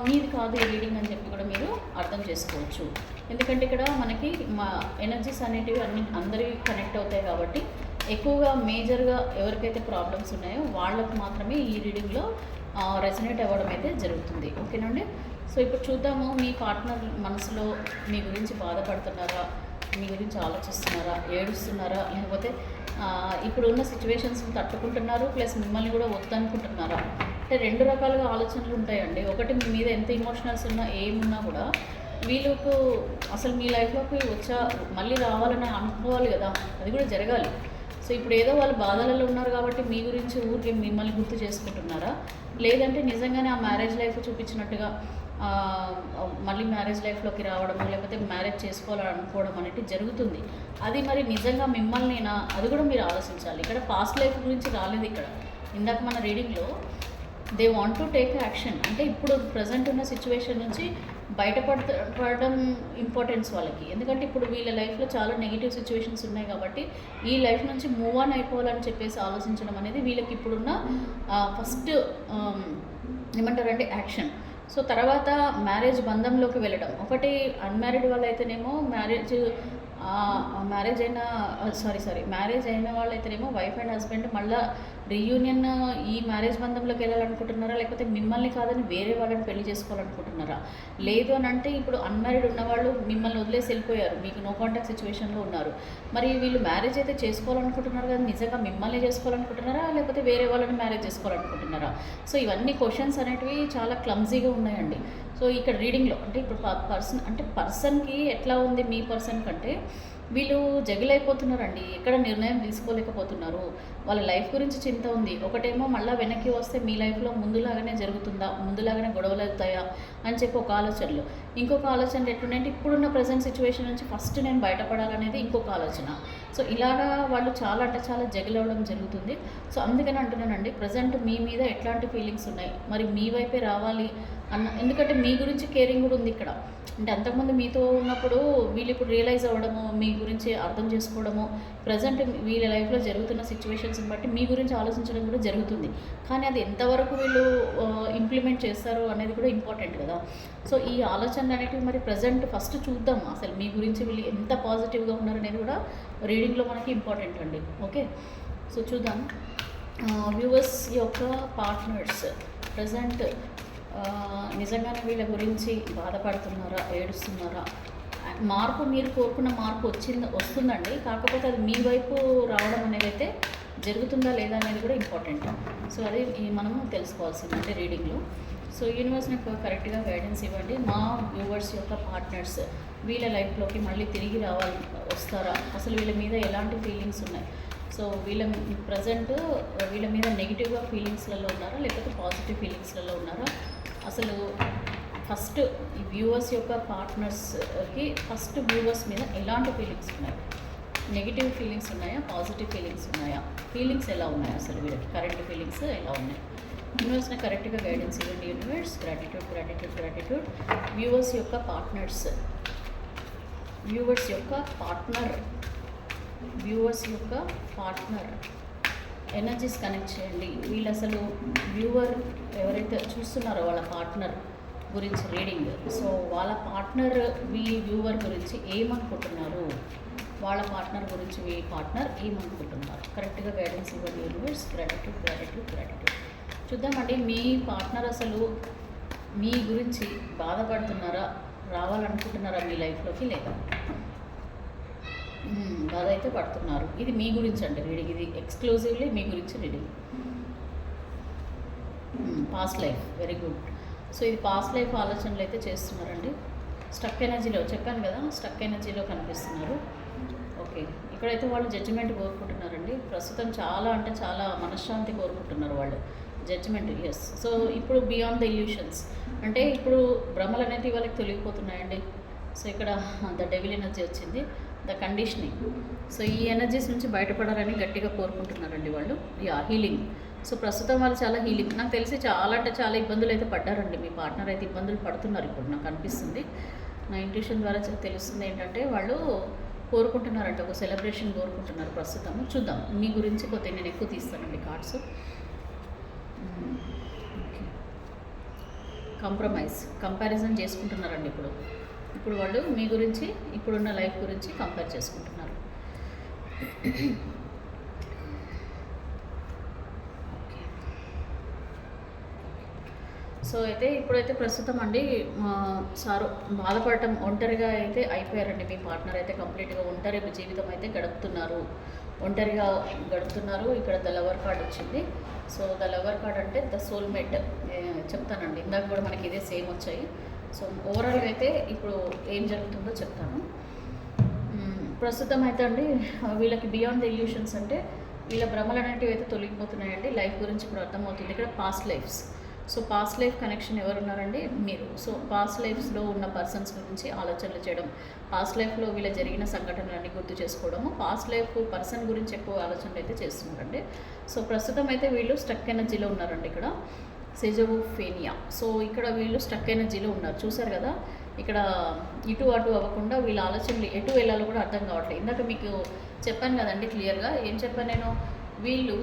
మీది కాదు ఈ రీడింగ్ అని చెప్పి కూడా మీరు అర్థం చేసుకోవచ్చు. ఎందుకంటే ఇక్కడ మనకి మా ఎనర్జీస్ అనేటివి అందరివి కనెక్ట్ అవుతాయి కాబట్టి ఎక్కువగా మేజర్గా ఎవరికైతే ప్రాబ్లమ్స్ ఉన్నాయో వాళ్ళకు మాత్రమే ఈ రీడింగ్లో రెజనేట్ అవ్వడం అయితే జరుగుతుంది. ఓకేనండి. సో ఇప్పుడు చూద్దాము, మీ పార్ట్నర్ మనసులో మీ గురించి బాధపడుతున్నారా, మీ గురించి ఆలోచిస్తున్నారా, ఏడుస్తున్నారా, లేకపోతే ఇప్పుడున్న సిచ్యువేషన్స్ తట్టుకుంటున్నారు ప్లస్ మిమ్మల్ని కూడా వద్దనుకుంటున్నారా. అంటే 2 రకాలుగా ఆలోచనలు ఉంటాయండి. ఒకటి, మీ మీద ఎంత ఇమోషనల్స్ ఉన్నా ఏమున్నా కూడా వీళ్ళకు అసలు మీ లైఫ్లోకి మళ్ళీ రావాలని అనుకోవాలి కదా, అది కూడా జరగాలి. సో ఇప్పుడు ఏదో వాళ్ళు బాధలలో ఉన్నారు కాబట్టి మీ గురించి ఊరికి మిమ్మల్ని గుర్తు చేసుకుంటున్నారా, లేదంటే నిజంగానే ఆ మ్యారేజ్ లైఫ్ చూపించినట్టుగా మళ్ళీ మ్యారేజ్ లైఫ్లోకి రావడము, లేకపోతే మ్యారేజ్ చేసుకోవాలని అనుకోవడం అనేది జరుగుతుంది. అది మరి నిజంగా మిమ్మల్నినా, అది కూడా మీరు ఆలోచించాలి. ఇక్కడ పాస్ట్ లైఫ్ గురించి రాలేదు. ఇక్కడ ఇందాక మన రీడింగ్లో they want to take action అంటే ఇప్పుడు ప్రజెంట్ ఉన్న సిచ్యువేషన్ నుంచి పడడం ఇంపార్టెన్స్ వాళ్ళకి. ఎందుకంటే ఇప్పుడు వీళ్ళ లైఫ్లో చాలా నెగిటివ్ సిచ్యువేషన్స్ ఉన్నాయి కాబట్టి ఈ లైఫ్ నుంచి మూవ్ ఆన్ అయిపోవాలని చెప్పేసి ఆలోచించడం అనేది వీళ్ళకి ఇప్పుడున్న ఫస్ట్ ఏమంటారంటే యాక్షన్. సో తర్వాత మ్యారేజ్ బంధంలోకి వెళ్ళడం. ఒకటి అన్మ్యారీడ్ వాళ్ళైతేనేమో మ్యారేజ్ అయిన వాళ్ళైతేనేమో వైఫ్ అండ్ హస్బెండ్ మళ్ళీ రీయూనియన్ ఈ మ్యారేజ్ బంధంలోకి వెళ్ళాలనుకుంటున్నారా, లేకపోతే మిమ్మల్ని కాదని వేరే వాళ్ళని పెళ్లి చేసుకోవాలనుకుంటున్నారా? లేదు అని అంటే ఇప్పుడు అన్మ్యారీడ్ ఉన్నవాళ్ళు మిమ్మల్ని వదిలేసి వెళ్ళిపోయారు, మీకు నో కాంటాక్ట్ సిచ్యువేషన్లో ఉన్నారు. మరి వీళ్ళు మ్యారేజ్ అయితే చేసుకోవాలనుకుంటున్నారు కదా, నిజంగా మిమ్మల్ని చేసుకోవాలనుకుంటున్నారా, లేకపోతే వేరే వాళ్ళని మ్యారేజ్ చేసుకోవాలనుకుంటున్నారా? సో ఇవన్నీ క్వశ్చన్స్ అనేటివి చాలా క్లమ్జీగా ఉన్నాయండి. సో ఇక్కడ రీడింగ్లో అంటే ఇప్పుడు పర్సన్కి ఎట్లా ఉంది, మీ పర్సన్ కంటే వీళ్ళు జగిలైపోతున్నారండి, ఎక్కడ నిర్ణయం తీసుకోలేకపోతున్నారు. వాళ్ళ లైఫ్ గురించి చింత ఉంది. ఒకటేమో మళ్ళీ వెనక్కి వస్తే మీ లైఫ్లో ముందులాగానే జరుగుతుందా, ముందులాగానే గొడవలు అవుతాయా అని చెప్పి ఒక ఆలోచనలు. ఇంకొక ఆలోచనలు ఎట్లున్నాయంటే ఇప్పుడున్న ప్రజెంట్ సిచ్యువేషన్ నుంచి ఫస్ట్ నేను బయటపడాలనేది ఇంకొక ఆలోచన. సో ఇలాగా వాళ్ళు చాలా అంటే చాలా జగిలవడం జరుగుతుంది. సో అందుకని అంటున్నానండి, ప్రజెంట్ మీ మీద ఎట్లాంటి ఫీలింగ్స్ ఉన్నాయి, మరి మీ వైపే రావాలి ఎందుకంటే మీ గురించి కేరింగ్ కూడా ఉంది ఇక్కడ. అంటే అంతకుముందు మీతో ఉన్నప్పుడు వీళ్ళు ఇప్పుడు రియలైజ్ అవ్వడము, మీ గురించి అర్థం చేసుకోవడము, ప్రజెంట్ వీళ్ళ లైఫ్లో జరుగుతున్న సిచ్యువేషన్స్ని బట్టి మీ గురించి ఆలోచించడం కూడా జరుగుతుంది. కానీ అది ఎంతవరకు వీళ్ళు ఇంప్లిమెంట్ చేస్తారు అనేది కూడా ఇంపార్టెంట్ కదా. సో ఈ ఆలోచనలు అనేటివి మరి ప్రజెంట్ ఫస్ట్ చూద్దాం, అసలు మీ గురించి వీళ్ళు ఎంత పాజిటివ్గా ఉన్నారనేది కూడా రీడింగ్లో మనకి ఇంపార్టెంట్ అండి. ఓకే, సో చూద్దాం. వ్యూవర్స్ యొక్క పార్ట్నర్స్ ప్రజెంట్ నిజంగానే వీళ్ళ గురించి బాధపడుతున్నారా, ఏడుస్తున్నారా? మార్పు మీరు కోరుకున్న మార్పు వస్తుందండి, కాకపోతే అది మీ వైపు రావడం అనేది అయితే జరుగుతుందా లేదా అనేది కూడా ఇంపార్టెంట్. సో అది మనము తెలుసుకోవాల్సిందంటే రీడింగ్లో. సో యూనివర్స్ నాకు కరెక్ట్గా గైడెన్స్ ఇవ్వండి. మా వ్యూవర్స్ యొక్క పార్ట్నర్స్ వీళ్ళ లైఫ్లోకి మళ్ళీ తిరిగి వస్తారా, అసలు వీళ్ళ మీద ఎలాంటి ఫీలింగ్స్ ఉన్నాయి? సో ప్రజెంట్ వీళ్ళ మీద నెగిటివ్గా ఫీలింగ్స్లలో ఉన్నారా, లేకపోతే పాజిటివ్ ఫీలింగ్స్లలో ఉన్నారా? అసలు ఫస్ట్ ఈ వ్యూవర్స్ యొక్క పార్ట్నర్స్కి ఫస్ట్ వ్యూవర్స్ మీద ఎలాంటి ఫీలింగ్స్ ఉన్నాయి? నెగిటివ్ ఫీలింగ్స్ ఉన్నాయా, పాజిటివ్ ఫీలింగ్స్ ఉన్నాయా? ఫీలింగ్స్ ఎలా ఉన్నాయి అసలు వీళ్ళకి, కరెంట్ ఫీలింగ్స్ ఎలా ఉన్నాయి? యూనివర్స్ని కరెక్ట్గా గైడెన్స్ ఇవ్వండి యూనివర్స్. గ్రాటిట్యూడ్. వ్యూవర్స్ యొక్క పార్ట్నర్స్, వ్యూవర్స్ యొక్క పార్ట్నర్ ఎనర్జీస్ కనెక్ట్ చేయండి. వీళ్ళు అసలు వ్యూవర్ ఎవరైతే చూస్తున్నారో వాళ్ళ పార్ట్నర్ గురించి రీడింగ్. సో వాళ్ళ పార్ట్నర్ వ్యూవర్ గురించి ఏమనుకుంటున్నారు, వాళ్ళ పార్ట్నర్ గురించి మీ పార్ట్నర్ ఏమనుకుంటున్నారు? కరెక్ట్గా గైడెన్స్ ఇవ్వండి యూనివర్స్. గ్రాటిట్యూడ్. చూద్దామండి, మీ పార్ట్నర్ అసలు మీ గురించి బాధపడుతున్నారా, రావాలనుకుంటున్నారా మీ లైఫ్లోకి, లేదా బాధ అయితే పడుతున్నారు? ఇది మీ గురించి అండి రీడింగ్, ఇది ఎక్స్క్లూజివ్లీ మీ గురించి reading. Past life, very good. So ఇది పాస్ట్ లైఫ్ ఆలోచనలు అయితే చేస్తున్నారండి. స్టక్ ఎనర్జీలో చెప్పాను కదా, స్టక్ ఎనర్జీలో కనిపిస్తున్నారు. ఓకే, ఇక్కడైతే వాళ్ళు జడ్జిమెంట్ కోరుకుంటున్నారండి. ప్రస్తుతం చాలా అంటే చాలా మనశ్శాంతి కోరుకుంటున్నారు వాళ్ళు. Judgement, yes. సో ఇప్పుడు బియాండ్ ద ఇల్యూషన్స్ అంటే ఇప్పుడు భ్రమలు అనేవి వాళ్ళకి తొలగిపోతున్నాయండి. సో ఇక్కడ ద డెవిల్ ఎనర్జీ వచ్చింది, ద కండిషనింగ్. సో ఈ ఎనర్జీస్ నుంచి బయటపడాలని గట్టిగా కోరుకుంటున్నారండి వాళ్ళు. హీలింగ్. సో ప్రస్తుతం వాళ్ళు చాలా హీలింగ్, నాకు తెలిసి చాలా అంటే చాలా ఇబ్బందులు అయితే పడ్డారండి. మీ పార్ట్నర్ అయితే ఇబ్బందులు పడుతున్నారు ఇప్పుడు నాకు అనిపిస్తుంది. నా ఇంట్యూషన్ ద్వారా తెలుస్తుంది ఏంటంటే వాళ్ళు కోరుకుంటున్నారంటే ఒక సెలబ్రేషన్ కోరుకుంటున్నారు ప్రస్తుతం. చూద్దాం, మీ గురించి కొద్దిగా నేను ఎక్కువ తీస్తానండి కార్డ్స్. కంపారిజన్ చేసుకుంటున్నారండి ఇప్పుడు వాళ్ళు మీ గురించి, ఇప్పుడున్న లైఫ్ గురించి కంపేర్ చేసుకుంటున్నారు. సో అయితే ఇప్పుడైతే ప్రస్తుతం అండి బాధపడటం, ఒంటరిగా అయితే అయిపోయారండి. మీ పార్ట్నర్ అయితే కంప్లీట్గా ఒంటరి జీవితం అయితే ఒంటరిగా గడుపుతున్నారు. ఇక్కడ ద లవర్ కార్డ్ వచ్చింది. సో ద లవర్ కార్డ్ అంటే ద సోల్మేట్ చెప్తానండి, ఇందాక కూడా మనకి ఇదే సేమ్ వచ్చాయి. సో ఓవరాల్గా అయితే ఇప్పుడు ఏం జరుగుతుందో చెప్తాను. ప్రస్తుతం అయితే అండి వీళ్ళకి బియాండ్ ద ఇల్యూషన్స్ అంటే వీళ్ళ భ్రమలు అనేటివి అయితే తొలగిపోతున్నాయండి. లైఫ్ గురించి ఇప్పుడు అర్థమవుతుంది. ఇక్కడ past lifes. So past life connection ఎవరున్నారండి, మీరు. సో పాస్ట్ లైఫ్స్లో ఉన్న పర్సన్స్ గురించి ఆలోచనలు చేయడం, పాస్ట్ లైఫ్లో వీళ్ళ జరిగిన సంఘటనలన్నీ గుర్తు చేసుకోవడము, పాస్ట్ లైఫ్ పర్సన్ గురించి ఎక్కువ ఆలోచనలు అయితే చేస్తున్నారండి. సో ప్రస్తుతం అయితే వీళ్ళు స్టక్ ఎనర్జీలో ఉన్నారండి. ఇక్కడ సెజోఫేనియా. సో ఇక్కడ వీళ్ళు స్టక్ ఎనర్జీలో ఉన్నారు, చూసారు కదా. ఇక్కడ ఇటు అటు అవ్వకుండా వీళ్ళ ఆలోచనలు ఎటు వెళ్ళాలో కూడా అర్థం కావట్లేదు. ఇందాక మీకు చెప్పాను కదండి క్లియర్గా. ఏం చెప్పాను నేను? వీళ్ళు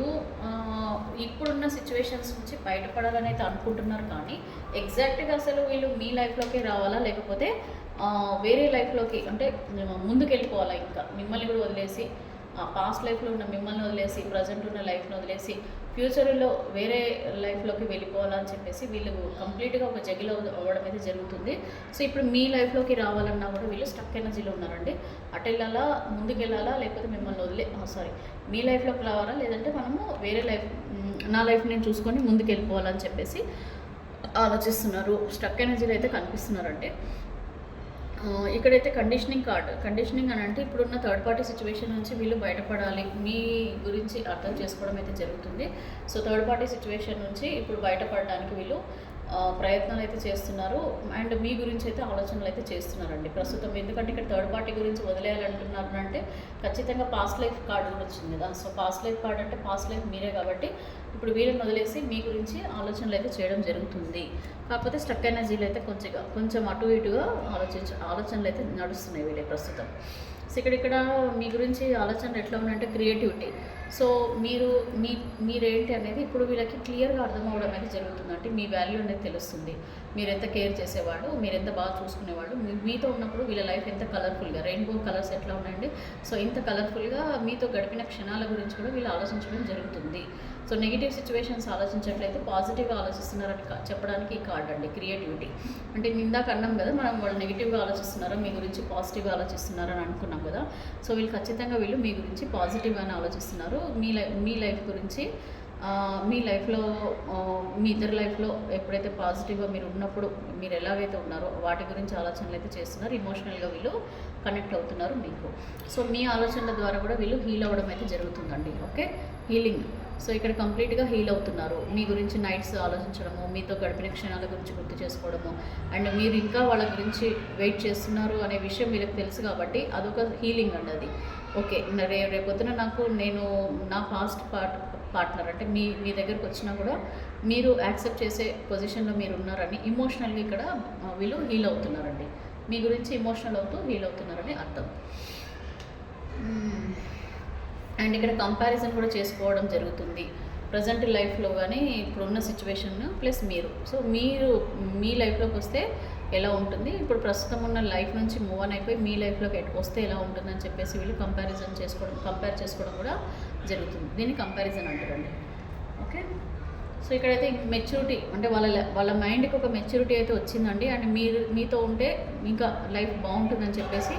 ఇప్పుడున్న సిచ్యువేషన్స్ నుంచి బయటపడాలని అయితే అనుకుంటున్నారు, కానీ ఎగ్జాక్ట్గా అసలు వీళ్ళు మీ లైఫ్లోకి రావాలా, లేకపోతే వేరే లైఫ్లోకి అంటే ముందుకు వెళ్ళిపోవాలా, ఇంకా మిమ్మల్ని కూడా వదిలేసి పాస్ట్ లైఫ్లో ఉన్న మిమ్మల్ని వదిలేసి ప్రజెంట్ ఉన్న లైఫ్ని వదిలేసి ఫ్యూచర్లో వేరే లైఫ్లోకి వెళ్ళిపోవాలని చెప్పేసి వీళ్ళు కంప్లీట్గా ఒక జగిలో అవ్వడం అయితే జరుగుతుంది. సో ఇప్పుడు మీ లైఫ్లోకి రావాలన్నా కూడా వీళ్ళు స్టక్ ఎనర్జీలో ఉన్నారండి. అటు వెళ్ళాలా, ముందుకు వెళ్ళాలా, లేకపోతే మిమ్మల్ని మీ లైఫ్లోకి రావాలా, లేదంటే మనము వేరే లైఫ్ నా లైఫ్ నేను చూసుకొని ముందుకు వెళ్ళిపోవాలని చెప్పేసి ఆలోచిస్తున్నారు. స్టక్ ఎనర్జీలో అయితే కనిపిస్తున్నారంటే ఇక్కడైతే కండిషనింగ్ అని అంటే ఇప్పుడున్న థర్డ్ పార్టీ సిచ్యువేషన్ నుంచి వీళ్ళు బయటపడాలి, మీ గురించి అర్థం చేసుకోవడం అయితే జరుగుతుంది. సో థర్డ్ పార్టీ సిచ్యువేషన్ నుంచి ఇప్పుడు బయటపడడానికి వీళ్ళు ప్రయత్నాలు అయితే చేస్తున్నారు. అండ్ మీ గురించి అయితే ఆలోచనలు అయితే చేస్తున్నారండి ప్రస్తుతం. ఎందుకంటే ఇక్కడ థర్డ్ పార్టీ గురించి వదిలేయాలంటున్నారు అంటే ఖచ్చితంగా పాస్ట్ లైఫ్ కార్డు కూడా వచ్చింది కదా. సో పాస్ట్ లైఫ్ కార్డు అంటే పాస్ట్ లైఫ్ మీరే కాబట్టి ఇప్పుడు వీళ్ళని వదిలేసి మీ గురించి ఆలోచనలు అయితే చేయడం జరుగుతుంది. కాకపోతే స్టక్ ఎనర్జీలు అయితే కొంచెం అటు ఇటుగా ఆలోచనలు అయితే నడుస్తున్నాయి వీళ్ళే ప్రస్తుతం. సో ఇక్కడ మీ గురించి ఆలోచనలు ఎట్లా ఉన్నాయంటే క్రియేటివిటీ. సో మీరేంటి అనేది ఇప్పుడు వీళ్ళకి క్లియర్గా అర్థం అవ్వడం అనేది జరుగుతుంది. అంటే మీ వాల్యూ అనేది తెలుస్తుంది. మీరు ఎంత కేర్ చేసేవాడు, మీరు ఎంత బాగా చూసుకునేవాడు, మీతో ఉన్నప్పుడు వీళ్ళ లైఫ్ ఎంత కలర్ఫుల్గా, రెయిన్బో కలర్స్ ఎట్లా ఉన్నాయండి. సో ఇంత కలర్ఫుల్గా మీతో గడిపిన క్షణాల గురించి కూడా వీళ్ళు ఆలోచించడం జరుగుతుంది. సో నెగిటివ్ సిచ్యువేషన్స్ ఆలోచించట్లయితే పాజిటివ్గా ఆలోచిస్తున్నారని చెప్పడానికి ఈ కార్డ్ అండి క్రియేటివిటీ. అంటే ఇందాక అన్నాం కదా మనం వాళ్ళు నెగిటివ్గా ఆలోచిస్తున్నారా, మీ గురించి పాజిటివ్గా ఆలోచిస్తున్నారని అనుకున్నాం కదా. సో వీళ్ళు ఖచ్చితంగా మీ గురించి పాజిటివ్గానే ఆలోచిస్తున్నారు. మీ లైఫ్ గురించి, మీ లైఫ్లో మీ ఇద్దరి లైఫ్లో ఎప్పుడైతే పాజిటివ్గా మీరు ఉన్నప్పుడు మీరు ఎలాగైతే ఉన్నారో వాటి గురించి ఆలోచనలు అయితే చేస్తున్నారు. ఇమోషనల్గా వీళ్ళు కనెక్ట్ అవుతున్నారు మీకు. సో మీ ఆలోచనల ద్వారా కూడా వీళ్ళు హీల్ అవ్వడం అయితే జరుగుతుందండి. Okay, healing. సో ఇక్కడ కంప్లీట్గా హీల్ అవుతున్నారు. మీ గురించి నైట్స్ ఆలోచించడము, మీతో గడిపిన క్షణాల గురించి గుర్తు చేసుకోవడము, అండ్ మీరు ఇంకా వాళ్ళ గురించి వెయిట్ చేస్తున్నారు అనే విషయం వీళ్ళకి తెలుసు కాబట్టి అదొక హీలింగ్ అండి అది. ఓకే, రేపొద్దున నేను నా పాస్ట్ పార్ట్నర్ అంటే మీ దగ్గరకు వచ్చినా కూడా మీరు యాక్సెప్ట్ చేసే పొజిషన్లో మీరు ఉన్నారని ఇమోషనల్గా ఇక్కడ వీళ్ళు హీల్ అవుతున్నారండి. మీ గురించి ఇమోషనల్ అవుతూ హీల్ అవుతున్నారని అర్థం. అండ్ ఇక్కడ కంపారిజన్ కూడా చేసుకోవడం జరుగుతుంది ప్రజెంట్ లైఫ్లో కానీ ఇప్పుడున్న సిచ్యువేషన్ ప్లస్ మీరు. సో మీరు మీ లైఫ్లోకి వస్తే ఎలా ఉంటుంది, ఇప్పుడు ప్రస్తుతం ఉన్న లైఫ్ నుంచి మూవ్ ఆన్ అయిపోయి మీ లైఫ్లోకి వస్తే ఎలా ఉంటుందని చెప్పేసి వీళ్ళు కంపేర్ చేసుకోవడం కూడా జరుగుతుంది. దీన్ని కంపారిజన్ అంటారండి. ఓకే, సో ఇక్కడైతే మెచ్యూరిటీ అంటే వాళ్ళ మైండ్కి ఒక మెచ్యూరిటీ అయితే వచ్చిందండి. అండ్ మీతో ఉంటే ఇంకా లైఫ్ బాగుంటుందని చెప్పేసి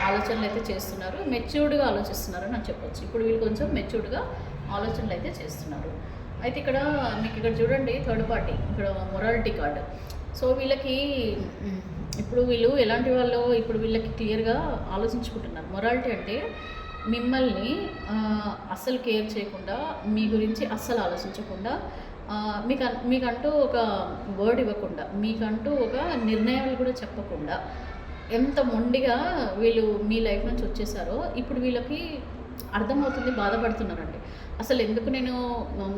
ఆలోచనలు అయితే చేస్తున్నారు. మెచ్యూర్డ్గా ఆలోచిస్తున్నారు అని చెప్పొచ్చు. ఇప్పుడు వీళ్ళు కొంచెం మెచ్యూర్డ్గా ఆలోచనలు అయితే చేస్తున్నారు. అయితే మీకు ఇక్కడ చూడండి థర్డ్ పార్టీ, ఇక్కడ మొరాలిటీ కార్డ్. సో వీళ్ళకి ఇప్పుడు వీళ్ళు ఎలాంటి వాళ్ళు, ఇప్పుడు వీళ్ళకి క్లియర్గా ఆలోచించుకుంటున్నారు. మొరాలిటీ అంటే మిమ్మల్ని అస్సలు కేర్ చేయకుండా, మీ గురించి అస్సలు ఆలోచించకుండా, మీకంటూ ఒక వర్డ్ ఇవ్వకుండా, మీకంటూ ఒక నిర్ణయాలు కూడా చెప్పకుండా ఎంత మొండిగా వీళ్ళు మీ లైఫ్ నుంచి వచ్చేసారో ఇప్పుడు వీళ్ళకి అర్థమవుతుంది, బాధపడుతున్నారండి. అసలు ఎందుకు నేను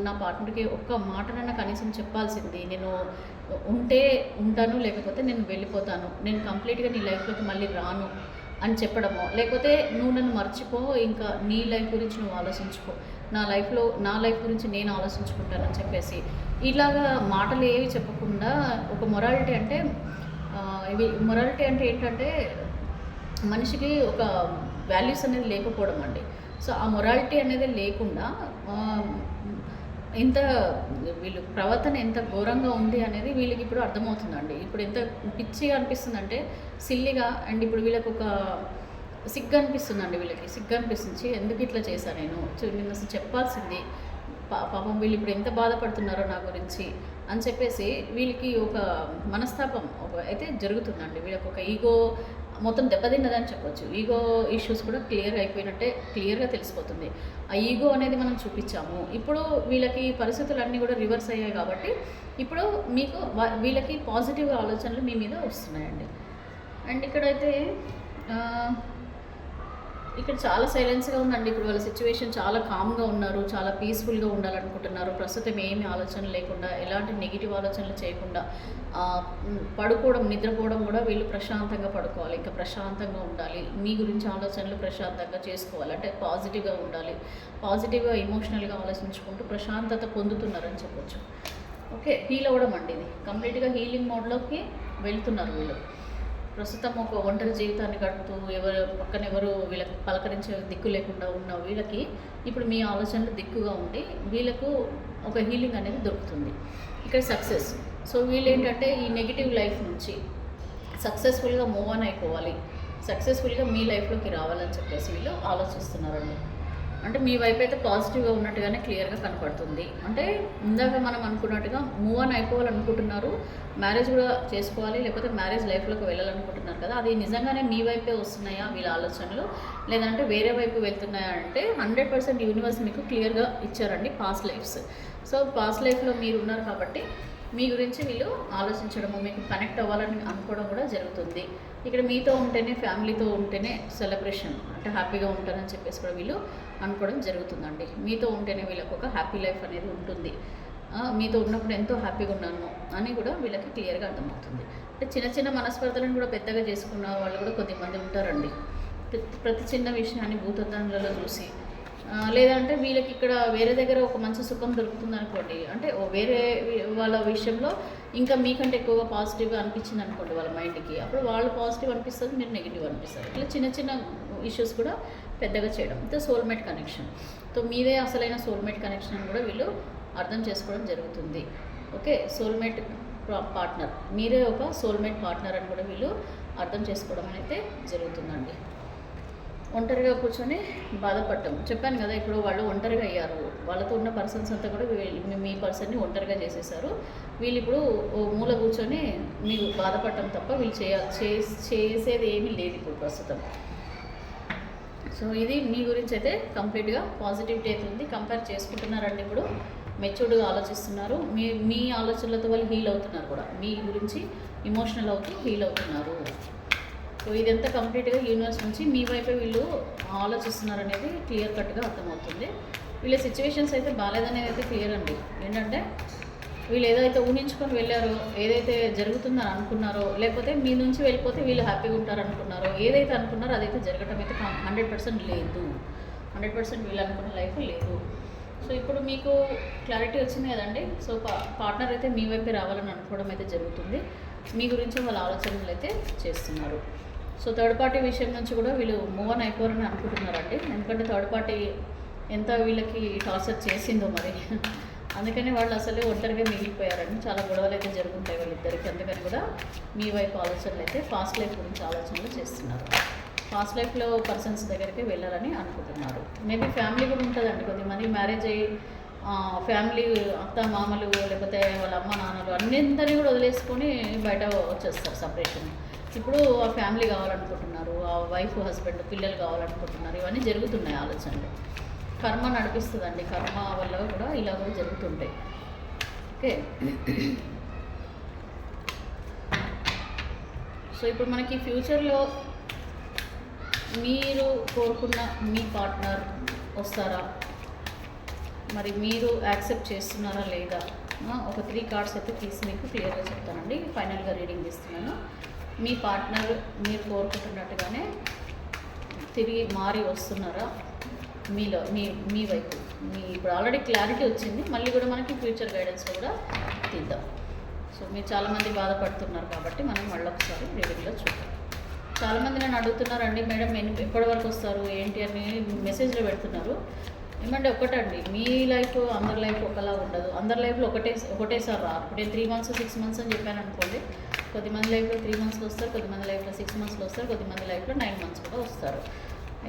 నా పార్ట్నర్కి ఒక్క మాటనన్నా కనీసం చెప్పాల్సింది, నేను ఉంటే ఉంటాను, లేకపోతే నేను వెళ్ళిపోతాను, నేను కంప్లీట్గా నీ లైఫ్లోకి మళ్ళీ రాను అని చెప్పడమో, లేకపోతే నువ్వు నన్ను మర్చిపో, ఇంకా నీ లైఫ్ గురించి నువ్వు ఆలోచించుకో, నా లైఫ్ గురించి నేను ఆలోచించుకుంటానని చెప్పేసి ఇలాగా మాటలు ఏవి చెప్పకుండా ఒక మొరాలిటీ అంటే ఏంటంటే మనిషికి ఒక వాల్యూస్ అనేది లేకపోవడం అండి. సో ఆ మొరాలిటీ అనేది లేకుండా వీళ్ళు ప్రవర్తన ఎంత ఘోరంగా ఉంది అనేది వీళ్ళకి ఇప్పుడు అర్థమవుతుందండి. ఇప్పుడు ఎంత పిచ్చిగా అనిపిస్తుందంటే సిల్లిగా. అండ్ ఇప్పుడు వీళ్ళకి ఒక సిగ్గు అనిపిస్తుందండి. వీళ్ళకి సిగ్గు అనిపిస్తుంది, ఎందుకు ఇట్లా చేశాను నేను అసలు చెప్పాల్సింది, పాపం వీళ్ళు ఇప్పుడు ఎంత బాధపడుతున్నారో నా గురించి అని చెప్పేసి వీళ్ళకి ఒక మనస్తాపం అయితే జరుగుతుందండి. వీళ్ళకి ఒక ఈగో మొత్తం దెబ్బతిన్నదని చెప్పొచ్చు. ఈగో ఇష్యూస్ కూడా క్లియర్గా తెలిసిపోతుంది. ఆ ఈగో అనేది మనం చూపించాము. ఇప్పుడు వీళ్ళకి పరిస్థితులన్నీ కూడా రివర్స్ అయ్యాయి కాబట్టి ఇప్పుడు వీళ్ళకి పాజిటివ్ ఆలోచనలు మీ మీద వస్తున్నాయండి. అండ్ ఇక్కడైతే ఇక్కడ చాలా సైలెన్స్గా ఉందండి. ఇప్పుడు వాళ్ళ సిచ్యువేషన్ చాలా కామ్గా ఉన్నారు, చాలా పీస్ఫుల్గా ఉండాలనుకుంటున్నారు. ప్రస్తుతం ఏమి ఆలోచనలు లేకుండా, ఎలాంటి నెగిటివ్ ఆలోచనలు చేయకుండా పడుకోవడం, నిద్రపోవడం కూడా వీళ్ళు ప్రశాంతంగా పడుకోవాలి, ఇంకా ప్రశాంతంగా ఉండాలి, మీ గురించి ఆలోచనలు ప్రశాంతంగా చేసుకోవాలి, అంటే పాజిటివ్గా ఉండాలి, పాజిటివ్గా ఎమోషనల్గా ఆలోచించుకుంటూ ప్రశాంతత పొందుతున్నారని చెప్పొచ్చు. ఓకే, హీల్ అవ్వడం అండి, ఇది కంప్లీట్గా హీలింగ్ మోడ్లోకి వెళ్తున్నారు వీళ్ళు. ప్రస్తుతం ఒక ఒంటరి జీవితాన్ని గడుపుతూ పక్కన ఎవరు వీళ్ళకి పలకరించే దిక్కు లేకుండా ఉన్న వీళ్ళకి ఇప్పుడు మీ ఆలోచనలు దిక్కుగా ఉండి వీళ్ళకు ఒక హీలింగ్ అనేది దొరుకుతుంది. ఇక్కడ సక్సెస్. సో వీళ్ళు ఏంటంటే ఈ నెగిటివ్ లైఫ్ నుంచి సక్సెస్ఫుల్గా మూవ్ ఆన్ అయిపోవాలి, సక్సెస్ఫుల్గా మీ లైఫ్లోకి రావాలని చెప్పేసి వీళ్ళు ఆలోచిస్తున్నారండి. అంటే మీ వైపు అయితే పాజిటివ్గా ఉన్నట్టుగానే క్లియర్గా కనపడుతుంది. అంటే ఇందాక మనం అనుకున్నట్టుగా మూవ్ ఆన్ అయిపోవాలనుకుంటున్నారు, మ్యారేజ్ కూడా చేసుకోవాలి, లేకపోతే మ్యారేజ్ లైఫ్లోకి వెళ్ళాలనుకుంటున్నారు కదా, అది నిజంగానే మీ వైపే వస్తున్నాయా వీళ్ళ ఆలోచనలు, లేదంటే వేరే వైపు వెళ్తున్నాయా అంటే 100% యూనివర్స్ మీకు క్లియర్గా ఇచ్చారండి పాస్ట్ లైఫ్స్. సో పాస్ట్ లైఫ్లో మీరు ఉన్నారు కాబట్టి మీ గురించి వీళ్ళు ఆలోచించడము, మీకు కనెక్ట్ అవ్వాలని అనుకోవడం కూడా జరుగుతుంది. ఇక్కడ మీతో ఉంటేనే, ఫ్యామిలీతో ఉంటేనే సెలబ్రేషన్, అంటే హ్యాపీగా ఉంటారని చెప్పేసి కూడా వీళ్ళు అనుకోవడం జరుగుతుందండి. మీతో ఉంటేనే వీళ్ళకి ఒక హ్యాపీ లైఫ్ అనేది ఉంటుంది, మీతో ఉన్నప్పుడు ఎంతో హ్యాపీగా ఉన్నాను అని కూడా వీళ్ళకి క్లియర్గా అర్థమవుతుంది. అంటే చిన్న చిన్న మనస్పర్ధలను కూడా పెద్దగా చేసుకున్న వాళ్ళు కూడా కొద్దిమంది ఉంటారండి. ప్రతి చిన్న విషయాన్ని భూతద్దంలో చూసి, లేదంటే వీళ్ళకి ఇక్కడ వేరే దగ్గర ఒక మంచి సుఖం దొరుకుతుంది అనుకోండి, అంటే వేరే వాళ్ళ విషయంలో ఇంకా మీకంటే ఎక్కువగా పాజిటివ్గా అనిపించింది అనుకోండి వాళ్ళ మైండ్కి, అప్పుడు వాళ్ళు పాజిటివ్ అనిపిస్తుంది, మీరు నెగిటివ్ అనిపిస్తారు. ఇట్లా చిన్న చిన్న ఇష్యూస్ కూడా పెద్దగా చేయడం, అంటే సోల్మేట్ కనెక్షన్. సో మీదే అసలైన సోల్మేట్ కనెక్షన్ అని కూడా వీళ్ళు అర్థం చేసుకోవడం జరుగుతుంది. ఓకే, సోల్మేట్ పార్ట్నర్, మీరే ఒక సోల్మేట్ పార్ట్నర్ అని కూడా వీళ్ళు అర్థం చేసుకోవడం అయితే జరుగుతుందండి. ఒంటరిగా కూర్చొని బాధపడటం చెప్పాను కదా, ఇప్పుడు వాళ్ళు ఒంటరిగా అయ్యారు, వాళ్ళతో ఉన్న పర్సన్స్ అంతా కూడా మీ పర్సన్ని ఒంటరిగా చేసేసారు. వీళ్ళు ఇప్పుడు మూల కూర్చొని మీరు బాధపడటం తప్ప వీళ్ళు చేసేది ఏమీ లేదు ఇప్పుడు ప్రస్తుతం. సో ఇది మీ గురించి అయితే కంప్లీట్గా పాజిటివిటీ అయితే ఉంది. కంపేర్ చేసుకుంటున్నారండి, ఇప్పుడు మెచ్యూర్డ్గా ఆలోచిస్తున్నారు, మీ ఆలోచనలతో వాళ్ళు హీల్ అవుతున్నారు కూడా, మీ గురించి ఇమోషనల్ అవుతూ హీల్ అవుతున్నారు. సో ఇదంతా కంప్లీట్గా యూనివర్స్ నుంచి మీ వైపే వీళ్ళు ఆలోచిస్తున్నారు అనేది క్లియర్ కట్గా అర్థమవుతుంది. వీళ్ళ సిచ్యువేషన్స్ అయితే బాగాలేదనేది అయితే క్లియర్ అండి. ఏంటంటే వీళ్ళు ఏదైతే ఊహించుకొని వెళ్ళారో, ఏదైతే జరుగుతుందని అనుకున్నారో, లేకపోతే మీ నుంచి వెళ్ళిపోతే వీళ్ళు హ్యాపీగా ఉంటారు అనుకున్నారో, ఏదైతే అనుకున్నారో అదైతే జరగటం అయితే 100% లేదు. 100% వీళ్ళు అనుకున్న లైఫ్ లేదు. సో ఇప్పుడు మీకు క్లారిటీ వచ్చింది కదండి. సో పార్ట్నర్ అయితే మీ వైపే రావాలని అనుకోవడం అయితే జరుగుతుంది. మీ గురించి వాళ్ళ ఆలోచనలు అయితే చేస్తున్నారు. సో థర్డ్ పార్టీ విషయం నుంచి కూడా వీళ్ళు మూవ్ ఆన్ అయిపోవాలని అనుకుంటున్నారండి. ఎందుకంటే థర్డ్ పార్టీ ఎంత వీళ్ళకి టార్చర్ చేసిందో మరి, అందుకని వాళ్ళు అసలే ఒంటరిగా మిగిలిపోయారండి. చాలా గొడవలు అయితే జరుగుతుంటాయి వాళ్ళిద్దరికి. అందుకని కూడా మీ వైపు ఆలోచనలు అయితే పాస్ట్ లైఫ్ గురించి ఆలోచనలు చేస్తున్నారు. పాస్ట్ లైఫ్లో పర్సన్స్ దగ్గరికి వెళ్ళాలని అనుకుంటున్నారు. మేబీ ఫ్యామిలీ కూడా ఉంటుందండి. కొద్దిమంది మ్యారేజ్ అయ్యి ఫ్యామిలీ అత్త మామలు లేకపోతే వాళ్ళ అమ్మ నాన్నలు అన్నింటినీ కూడా వదిలేసుకొని బయట వచ్చేస్తారు సపరేషన్. ఇప్పుడు ఆ ఫ్యామిలీ కావాలనుకుంటున్నారు, ఆ వైఫ్ హస్బెండ్ పిల్లలు కావాలనుకుంటున్నారు. ఇవన్నీ జరుగుతున్నాయి ఆలోచనలు. కర్మ నడిపిస్తుందండి, కర్మ వల్ల కూడా ఇలా కూడా జరుగుతుంటాయి. ఓకే, సో ఇప్పుడు మనకి ఫ్యూచర్లో మీరు కోరుకున్న మీ పార్ట్నర్ వస్తారా, మరి మీరు యాక్సెప్ట్ చేస్తున్నారా లేదా? ఒక 3 కార్డ్స్ అయితే తీసి మీకు క్లియర్గా చెప్తానండి. ఫైనల్గా రీడింగ్ ఇస్తున్నాను. మీ పార్ట్నర్ మీరు కోరుకుంటున్నట్టుగానే తిరిగి మారి వస్తున్నారా మీలో, మీ వైపు? ఇప్పుడు ఆల్రెడీ క్లారిటీ వచ్చింది, మళ్ళీ కూడా మనకి ఫ్యూచర్ గైడెన్స్ కూడా తీద్దాం. సో మీరు చాలామంది బాధపడుతున్నారు కాబట్టి మనం మళ్ళీ ఒకసారి రీడింగ్లో చూద్దాం. చాలామంది నన్ను అడుగుతున్నారండి, మేడం ఎప్పటి వరకు వస్తారు ఏంటి అని మెసేజ్లో పెడుతున్నారు. ఏమంటే ఒకటండి, మీ లైఫ్ అందరి లైఫ్ ఒకలా ఉండదు. అందరి లైఫ్లో ఒకటేసారి రారు. ఇప్పుడు నేను 3 months 6 months అని చెప్పాను అనుకోండి, కొద్దిమంది లైఫ్లో 3 monthsలో వస్తారు, కొద్దిమంది లైఫ్లో 6 monthsలో వస్తారు, కొద్దిమంది లైఫ్లో 9 months కూడా వస్తారు.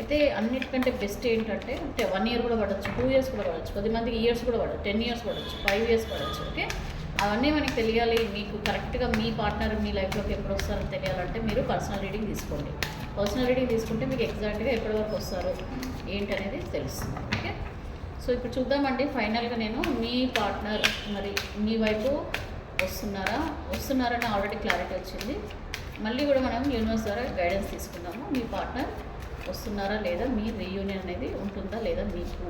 అయితే అన్నిటికంటే బెస్ట్ ఏంటంటే 1 year కూడా పడవచ్చు, 2 years కూడా పడవచ్చు, కొద్దిమందికి ఇయర్స్ కూడా పడవచ్చు, 10 years పడవచ్చు, 5 years పడవచ్చు. ఓకే, అవన్నీ మనకి తెలియాలి. మీకు కరెక్ట్గా మీ పార్ట్నర్ మీ లైఫ్లోకి ఎప్పుడు వస్తారో తెలియాలంటే మీరు పర్సనల్ రీడింగ్ తీసుకోండి. పర్సనల్ రీడింగ్ తీసుకుంటే మీకు ఎగ్జాక్ట్గా ఎప్పటి వరకు వస్తారు ఏంటి అనేది తెలుస్తుంది. ఓకే, సో ఇప్పుడు చూద్దామండి. ఫైనల్గా నేను మీ పార్ట్నర్ మరి మీ వైపు వస్తున్నారని ఆల్రెడీ క్లారిటీ వచ్చింది. మళ్ళీ కూడా మనం యూనివర్స్ ద్వారా గైడెన్స్ తీసుకుందాము. మీ పార్ట్నర్ వస్తున్నారా లేదా, మీ రీయూనియన్ అనేది ఉంటుందా లేదా మీకు.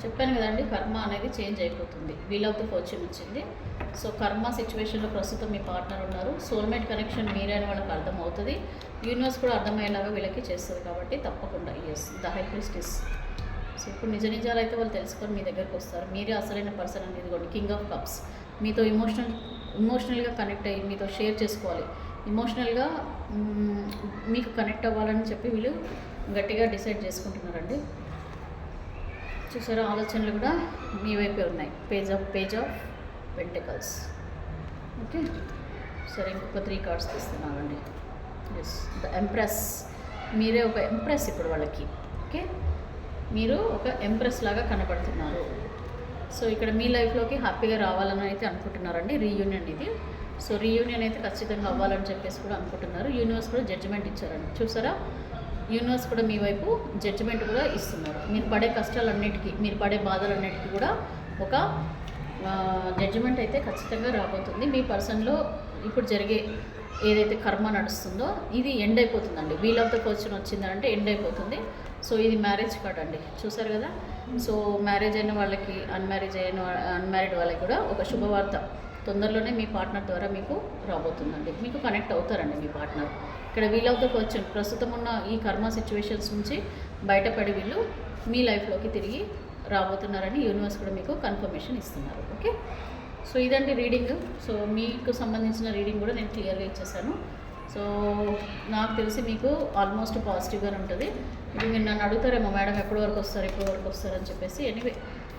చెప్పాను కదండి, కర్మ అనేది చేంజ్ అయిపోతుంది. వీల్ ఆఫ్ ద ఫార్చ్యూన్ వచ్చింది. సో కర్మ సిచ్యువేషన్లో ప్రస్తుతం మీ పార్ట్నర్ ఉన్నారు. సోల్మేట్ కనెక్షన్ మీరైన వాళ్ళకి అర్థమవుతుంది. యూనివర్స్ కూడా అర్థమయ్యేలాగా వీళ్ళకి చేస్తుంది కాబట్టి తప్పకుండా yes the high priestess. So ఇప్పుడు నిజాలు అయితే వాళ్ళు తెలుసుకొని మీ దగ్గరకు వస్తారు. మీరే అసలైన పర్సన్ అనేది కూడా కింగ్ ఆఫ్ కప్స్. మీతో ఇమోషనల్గా కనెక్ట్ అయ్యి మీతో షేర్ చేసుకోవాలి, ఇమోషనల్గా మీకు కనెక్ట్ అవ్వాలని చెప్పి వీళ్ళు గట్టిగా డిసైడ్ చేసుకుంటున్నారండి. చూసారా, ఆలోచనలు కూడా మీ వైపే ఉన్నాయి. Page of pentacles. ఓకే, సరే ఇంకొక 3 కార్డ్స్ తీస్తున్నానండి. Yes the empress. మీరే ఒక ఎంప్రెస్ ఇప్పుడు వాళ్ళకి. ఓకే, మీరు ఒక ఎంప్రెస్ లాగా కనబడుతున్నారు. సో ఇక్కడ మీ లైఫ్లోకి హ్యాపీగా రావాలని అయితే అనుకుంటున్నారండి. రీయూనియన్ ఇది. సో రీయూనియన్ అయితే ఖచ్చితంగా అవ్వాలని చెప్పేసి కూడా అనుకుంటున్నారు. యూనివర్స్ కూడా జడ్జిమెంట్ ఇచ్చారండి. చూసారా, యూనివర్స్ కూడా మీ వైపు జడ్జిమెంట్ కూడా ఇస్తున్నారు. మీరు పడే కష్టాలన్నిటికీ, మీరు పడే బాధలన్నిటికీ కూడా ఒక జడ్జిమెంట్ అయితే ఖచ్చితంగా రాబోతుంది. మీ పర్సన్లో ఇప్పుడు జరిగే ఏదైతే కర్మ నడుస్తుందో ఇది ఎండ్ అయిపోతుందండి. వీల్ ఆఫ్ ద ఫార్చ్యూన్ వచ్చిందంటే ఎండ్ అయిపోతుంది. సో ఇది మ్యారేజ్ కార్డ్ అండి, చూసారు కదా. సో మ్యారేజ్ అయిన వాళ్ళకి, అన్మ్యారీడ్ వాళ్ళకి కూడా ఒక శుభవార్త తొందరలోనే మీ పార్ట్నర్ ద్వారా మీకు రాబోతుందండి. మీకు కనెక్ట్ అవుతారండి మీ పార్ట్నర్. ఇక్కడ వీల్ ఆఫ్ ద ఫార్చ్యూన్ ప్రస్తుతం ఉన్న ఈ కర్మ సిచ్యువేషన్స్ నుంచి బయటపడి వీళ్ళు మీ లైఫ్లోకి తిరిగి రాబోతున్నారని యూనివర్స్ కూడా మీకు కన్ఫర్మేషన్ ఇస్తున్నారు. ఓకే, సో ఇదండి రీడింగ్. సో మీకు సంబంధించిన రీడింగ్ కూడా నేను క్లియర్గా ఇచ్చేసాను. సో నాకు తెలిసి మీకు ఆల్మోస్ట్ పాజిటివ్గానే ఉంటుంది. ఇది మీరు నన్ను అడుగుతారేమో, మేడం ఎప్పటి వరకు వస్తారు అని చెప్పేసి. ఎనీవే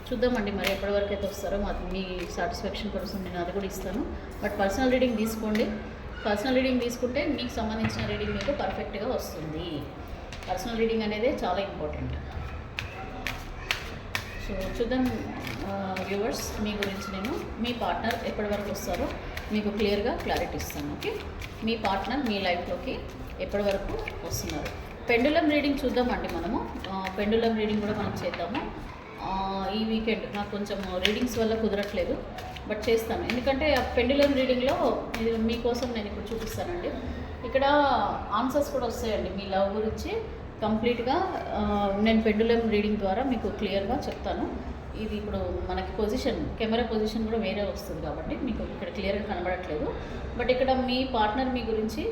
చూద్దామండి, మరి ఎప్పటి వరకు అయితే వస్తారో మీ సాటిస్ఫాక్షన్ కోసం నేను అది కూడా ఇస్తాను. బట్ పర్సనల్ రీడింగ్ తీసుకోండి. పర్సనల్ రీడింగ్ తీసుకుంటే మీకు సంబంధించిన రీడింగ్ మీకు పర్ఫెక్ట్గా వస్తుంది. పర్సనల్ రీడింగ్ అనేది చాలా ఇంపార్టెంట్. సో చూద్దాం వ్యూవర్స్, మీ గురించి నేను మీ పార్ట్నర్ ఎప్పటి వరకు వస్తారో మీకు క్లారిటీ ఇస్తాను. ఓకే, మీ పార్ట్నర్ మీ లైఫ్లోకి ఎప్పటి వరకు వస్తున్నారు. పెండులం రీడింగ్ చూద్దామండి మనము. పెండులం రీడింగ్ కూడా మనం చేద్దాము. ఈ వీకెండ్ నాకు కొంచెం రీడింగ్స్ వల్ల కుదరట్లేదు, బట్ చేస్తాను. ఎందుకంటే ఆ పెండులం రీడింగ్లో ఇది మీకోసం నేను ఇప్పుడు చూపిస్తానండి. ఇక్కడ ఆన్సర్స్ కూడా వస్తాయండి మీ లవ్ గురించి కంప్లీట్గా. నేను పెండులం రీడింగ్ ద్వారా మీకు క్లియర్గా చెప్తాను. ఇది ఇప్పుడు మనకి కెమెరా పొజిషన్ కూడా వేరే వస్తుంది కాబట్టి మీకు ఇక్కడ క్లియర్గా కనబడట్లేదు. బట్ ఇక్కడ మీ పార్ట్నర్ మీ గురించి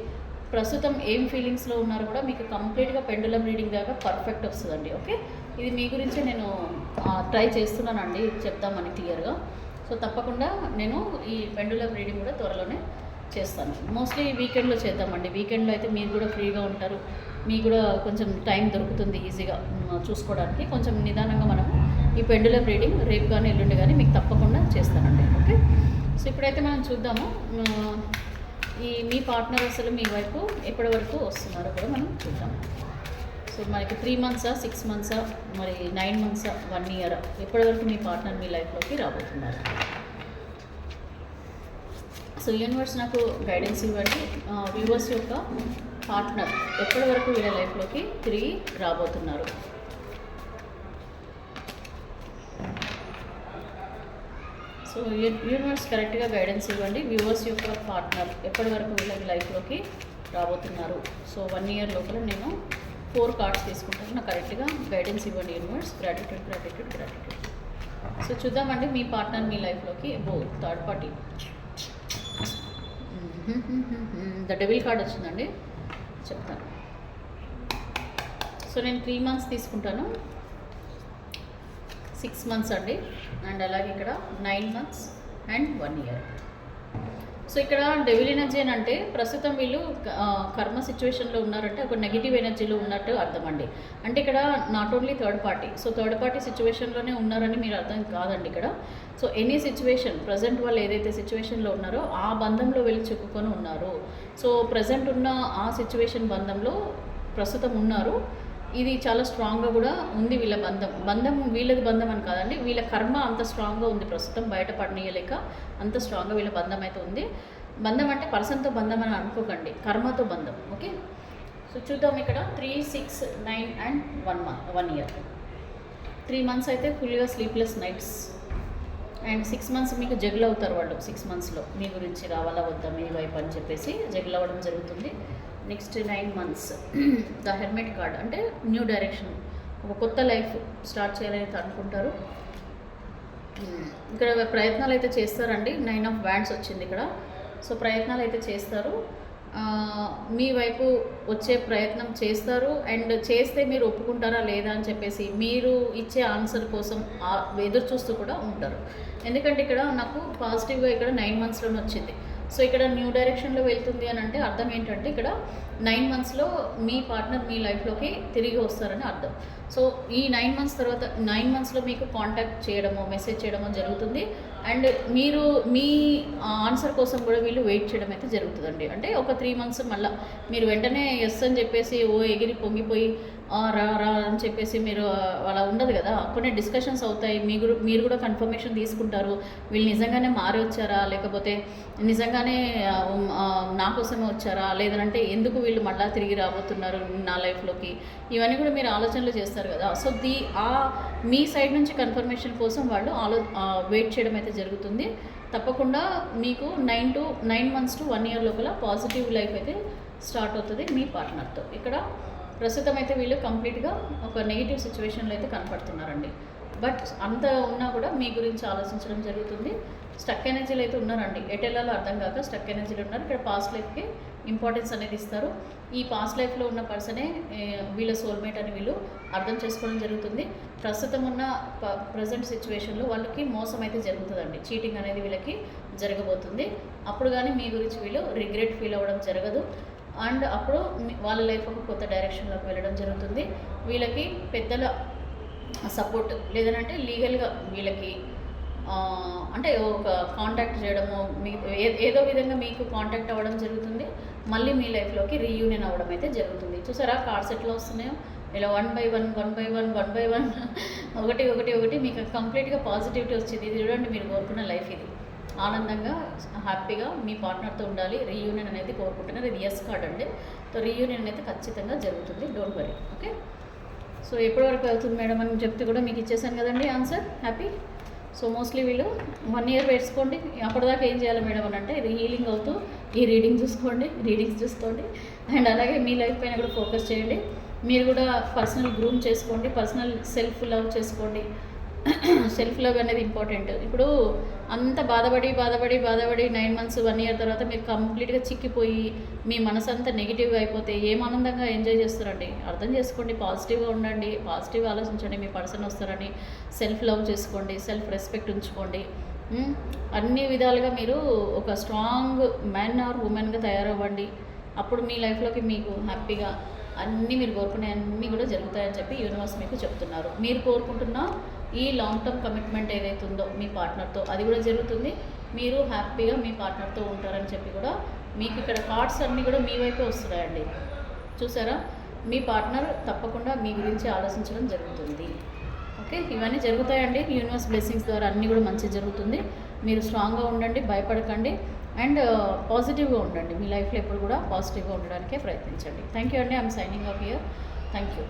ప్రస్తుతం ఏం ఫీలింగ్స్లో ఉన్నారో కూడా మీకు కంప్లీట్గా పెండులం రీడింగ్ దాకా పర్ఫెక్ట్ వస్తుందండి. ఓకే, ఇది మీ గురించి నేను ట్రై చేస్తున్నానండి చెప్తామని క్లియర్గా. సో తప్పకుండా నేను ఈ పెండులం రీడింగ్ కూడా త్వరలోనే చేస్తాను. మోస్ట్లీ వీకెండ్లో చేద్దామండి. వీకెండ్లో అయితే మీరు కూడా ఫ్రీగా ఉంటారు, మీకు కూడా కొంచెం టైం దొరుకుతుంది ఈజీగా చూసుకోవడానికి. కొంచెం నిదానంగా మనం ఈ పెండులం రీడింగ్ రేపు కానీ ఎల్లుండి కానీ మీకు తప్పకుండా చేస్తానండి. ఓకే, సో ఇప్పుడైతే మనం చూద్దాము మీ పార్ట్నర్ అసలు మీ వైపు ఎప్పటి వరకు వస్తున్నారో కూడా మనం చూద్దాం. సో మనకి 3 months 6 months మరి 9 months 1 year ఎప్పటి వరకు మీ పార్ట్నర్ మీ లైఫ్లోకి రాబోతున్నారు. సో యూనివర్స్ నాకు గైడెన్స్ ఇవ్వండి. వ్యూవర్స్ యొక్క పార్ట్నర్ ఎప్పటి వరకు వీళ్ళ లైఫ్లోకి తిరిగి రాబోతున్నారు. సో యూనివర్స్ కరెక్ట్గా గైడెన్స్ ఇవ్వండి. వ్యూవర్స్ యొక్క పార్ట్నర్ ఎప్పటి వరకు వీళ్ళ లైఫ్లోకి రాబోతున్నారు. సో 1 year లోపల నేను 4 కార్డ్స్ తీసుకుంటాను. నాకు కరెక్ట్గా గైడెన్స్ ఇవ్వండి యూనివర్స్. గ్రాటిట్యూడ్. సో చూద్దామండి మీ పార్ట్నర్ మీ లైఫ్లోకి third party. The devil card వచ్చిందండి, చెప్తాను. సో నేను 3 months తీసుకుంటాను, 6 months అండి, అండ్ అలాగే ఇక్కడ 9 months అండ్ 1 year. సో ఇక్కడ డెవిల్ ఎనర్జీ అని అంటే ప్రస్తుతం వీళ్ళు కర్మ సిచ్యువేషన్లో ఉన్నారంటే ఒక నెగిటివ్ ఎనర్జీలో ఉన్నట్టు అర్థం అండి. అంటే ఇక్కడ not only third party, so third party సిచ్యువేషన్లోనే ఉన్నారని మీరు అర్థం కాదండి ఇక్కడ. సో ఎనీ సిచ్యువేషన్ ప్రజెంట్ వాళ్ళు ఏదైతే సిచ్యువేషన్లో ఉన్నారో ఆ బంధంలో వెళ్ళి చిక్కుకొని ఉన్నారు. సో ప్రజెంట్ ఉన్న ఆ సిచ్యువేషన్ బంధంలో ప్రస్తుతం ఉన్నారు. ఇది చాలా స్ట్రాంగ్గా కూడా ఉంది వీళ్ళ బంధం వీళ్ళది బంధం అని కాదండి, వీళ్ళ కర్మ అంత స్ట్రాంగ్గా ఉంది ప్రస్తుతం, బయట పడనీయలేక అంత స్ట్రాంగ్గా వీళ్ళ బంధం అయితే ఉంది. బంధం అంటే పర్సన్తో బంధం అని అనుకోకండి, కర్మతో బంధం. ఓకే, సో చూద్దాం ఇక్కడ 3, 6, 9 అండ్ 1 year. 3 months అయితే ఫుల్గా స్లీప్లెస్ నైట్స్ అండ్ 6 మంత్స్ మీకు జగులు అవుతారు వాళ్ళు. 6 మంత్స్లో మీ గురించి రావాలా వద్దా మీ వైపు అని చెప్పేసి జగులు అవ్వడం జరుగుతుంది. Next 9 months the hermit card అంటే న్యూ డైరెక్షన్, ఒక కొత్త లైఫ్ స్టార్ట్ చేయాలని అనుకుంటారు. ఇక్కడ ప్రయత్నాలు అయితే చేస్తారండి. 9 ఆఫ్ వ్యాండ్స్ వచ్చింది ఇక్కడ. సో ప్రయత్నాలు అయితే చేస్తారు, మీ వైపు వచ్చే ప్రయత్నం చేస్తారు. అండ్ చేస్తే మీరు ఒప్పుకుంటారా లేదా అని చెప్పేసి మీరు ఇచ్చే ఆన్సర్ కోసం ఎదురు చూస్తూ కూడా ఉంటారు. ఎందుకంటే ఇక్కడ నాకు పాజిటివ్గా ఇక్కడ 9 మంత్స్లోనే వచ్చింది. సో ఇక్కడ న్యూ డైరెక్షన్లో వెళ్తుంది అని అంటే అర్థం ఏంటంటే ఇక్కడ 9 మంత్స్లో మీ పార్ట్నర్ మీ లైఫ్లోకి తిరిగి వస్తారని అర్థం. సో ఈ 9 మంత్స్ తర్వాత 9 మంత్స్లో మీకు కాంటాక్ట్ చేయడమో మెసేజ్ చేయడమో జరుగుతుంది. అండ్ మీరు మీ ఆన్సర్ కోసం కూడా వీళ్ళు వెయిట్ చేయడం అయితే జరుగుతుందండి. అంటే ఒక 3 మంత్స్ మళ్ళీ మీరు వెంటనే ఎస్ అని చెప్పేసి ఎగిరి పొంగిపోయి రా రా అని చెప్పేసి మీరు అలా ఉండదు కదా. కొన్ని డిస్కషన్స్ అవుతాయి, మీరు కూడా కన్ఫర్మేషన్ తీసుకుంటారు. వీళ్ళు నిజంగానే మారి వచ్చారా, లేకపోతే నిజంగానే నా కోసమే వచ్చారా, లేదంటే ఎందుకు వీళ్ళు మళ్ళీ తిరిగి రాబోతున్నారు నా లైఫ్లోకి, ఇవన్నీ కూడా మీరు ఆలోచనలు చేస్తారు కదా. సో మీ సైడ్ నుంచి కన్ఫర్మేషన్ కోసం వాళ్ళు వెయిట్ చేయడం అయితే జరుగుతుంది. తప్పకుండా మీకు 9 మంత్స్ టు 1 ఇయర్ లోపల పాజిటివ్ లైఫ్ అయితే స్టార్ట్ అవుతుంది మీ పార్ట్నర్తో. ఇక్కడ ప్రస్తుతం అయితే వీళ్ళు కంప్లీట్గా ఒక నెగిటివ్ సిచ్యువేషన్లో అయితే కనపడుతున్నారండి. బట్ అంత ఉన్నా కూడా మీ గురించి ఆలోచించడం జరుగుతుంది. స్టక్ ఎనర్జీలు అయితే ఉన్నారండి, ఎటెల్లాలో అర్థం కాక స్టక్ ఎనర్జీలు ఉన్నారు. ఇక్కడ పాస్ట్ లైఫ్కి ఇంపార్టెన్స్ అనేది ఇస్తారు. ఈ పాస్ట్ లైఫ్లో ఉన్న పర్సనే వీళ్ళ సోల్మేట్ అని వీళ్ళు అర్థం చేసుకోవడం జరుగుతుంది. ప్రస్తుతం ఉన్న ప్రజెంట్ సిచ్యువేషన్లో వాళ్ళకి మోసం అయితే జరుగుతుందండి, చీటింగ్ అనేది వీళ్ళకి జరగబోతుంది. అప్పుడు కానీ మీ గురించి వీళ్ళు రిగ్రెట్ ఫీల్ అవ్వడం జరగదు. అండ్ అప్పుడు వాళ్ళ లైఫ్ ఒక కొత్త డైరెక్షన్లోకి వెళ్ళడం జరుగుతుంది. వీళ్ళకి పెద్దల సపోర్ట్ లేదనంటే లీగల్గా వీళ్ళకి అంటే ఒక కాంటాక్ట్ చేయడము, ఏదో విధంగా మీకు కాంటాక్ట్ అవ్వడం జరుగుతుంది. మళ్ళీ మీ లైఫ్లోకి రీయూనియన్ అవ్వడం అయితే జరుగుతుంది. చూసారా కార్డ్స్ ఎట్లా వస్తున్నాయో, ఇలా 1 by 1 ఒకటి మీకు కంప్లీట్గా పాజిటివిటీ వచ్చింది. ఇది చూడండి, మీరు కోరుకున్న లైఫ్ ఇది. ఆనందంగా హ్యాపీగా మీ పార్ట్నర్తో ఉండాలి, రీయూనియన్ అనేది కోరుకుంటున్నారు. ఇది ఎస్ కార్డ్ అండి. సో రీయూనియన్ అయితే ఖచ్చితంగా జరుగుతుంది, డోంట్ వరీ. ఓకే, సో ఎప్పటి వరకు అవుతుంది మేడం అని చెప్తే కూడా మీకు ఇచ్చేసాను కదండి ఆన్సర్. హ్యాపీ. సో మోస్ట్లీ వీళ్ళు 1 ఇయర్ వేసుకోండి. అప్పటిదాకా ఏం చేయాలి మేడం అని అంటే, ఇది హీలింగ్ అవుతూ ఈ రీడింగ్స్ చూసుకోండి. అండ్ అలాగే మీ లైఫ్ పైన కూడా ఫోకస్ చేయండి. మీరు కూడా పర్సనల్ గ్రూమ్ చేసుకోండి, పర్సనల్ సెల్ఫ్ లవ్ చేసుకోండి. సెల్ఫ్ లవ్ అనేది ఇంపార్టెంట్. ఇప్పుడు అంత బాధపడి 9 మంత్స్ 1 ఇయర్ తర్వాత మీరు కంప్లీట్గా చిక్కిపోయి మీ మనసు అంతా నెగిటివ్గా అయిపోతే ఏం ఆనందంగా ఎంజాయ్ చేస్తారండి. అర్థం చేసుకోండి, పాజిటివ్గా ఉండండి, పాజిటివ్గా ఆలోచించండి. మీ పర్సన్ వస్తారని సెల్ఫ్ లవ్ చేసుకోండి, సెల్ఫ్ రెస్పెక్ట్ ఉంచుకోండి. అన్ని విధాలుగా మీరు ఒక స్ట్రాంగ్ మ్యాన్ ఆర్ ఉమెన్గా తయారవ్వండి. అప్పుడు మీ లైఫ్లోకి మీకు హ్యాపీగా అన్నీ మీరు కోరుకునే అన్నీ కూడా జరుగుతాయని చెప్పి యూనివర్స్ మీకు చెప్తున్నారు. మీరు కోరుకుంటున్న ఈ లాంగ్ టర్మ్ కమిట్మెంట్ ఏదైతే ఉందో మీ పార్ట్నర్తో, అది కూడా జరుగుతుంది. మీరు హ్యాపీగా మీ పార్ట్నర్తో ఉంటారని చెప్పి కూడా మీకు ఇక్కడ కార్డ్స్ అన్నీ కూడా మీ వైపే వస్తున్నాయండి. చూసారా, మీ పార్ట్నర్ తప్పకుండా మీ గురించి ఆలోచించడం జరుగుతుంది. ఓకే, ఇవన్నీ జరుగుతాయండి. యూనివర్స్ బ్లెస్సింగ్స్ ద్వారా అన్నీ కూడా మంచి జరుగుతుంది. మీరు స్ట్రాంగ్గా ఉండండి, భయపడకండి, అండ్ పాజిటివ్గా ఉండండి. మీ లైఫ్లో ఎప్పుడు కూడా పాజిటివ్గా ఉండడానికే ప్రయత్నించండి. థ్యాంక్ యూ అండి. I'm signing off here. Thank you.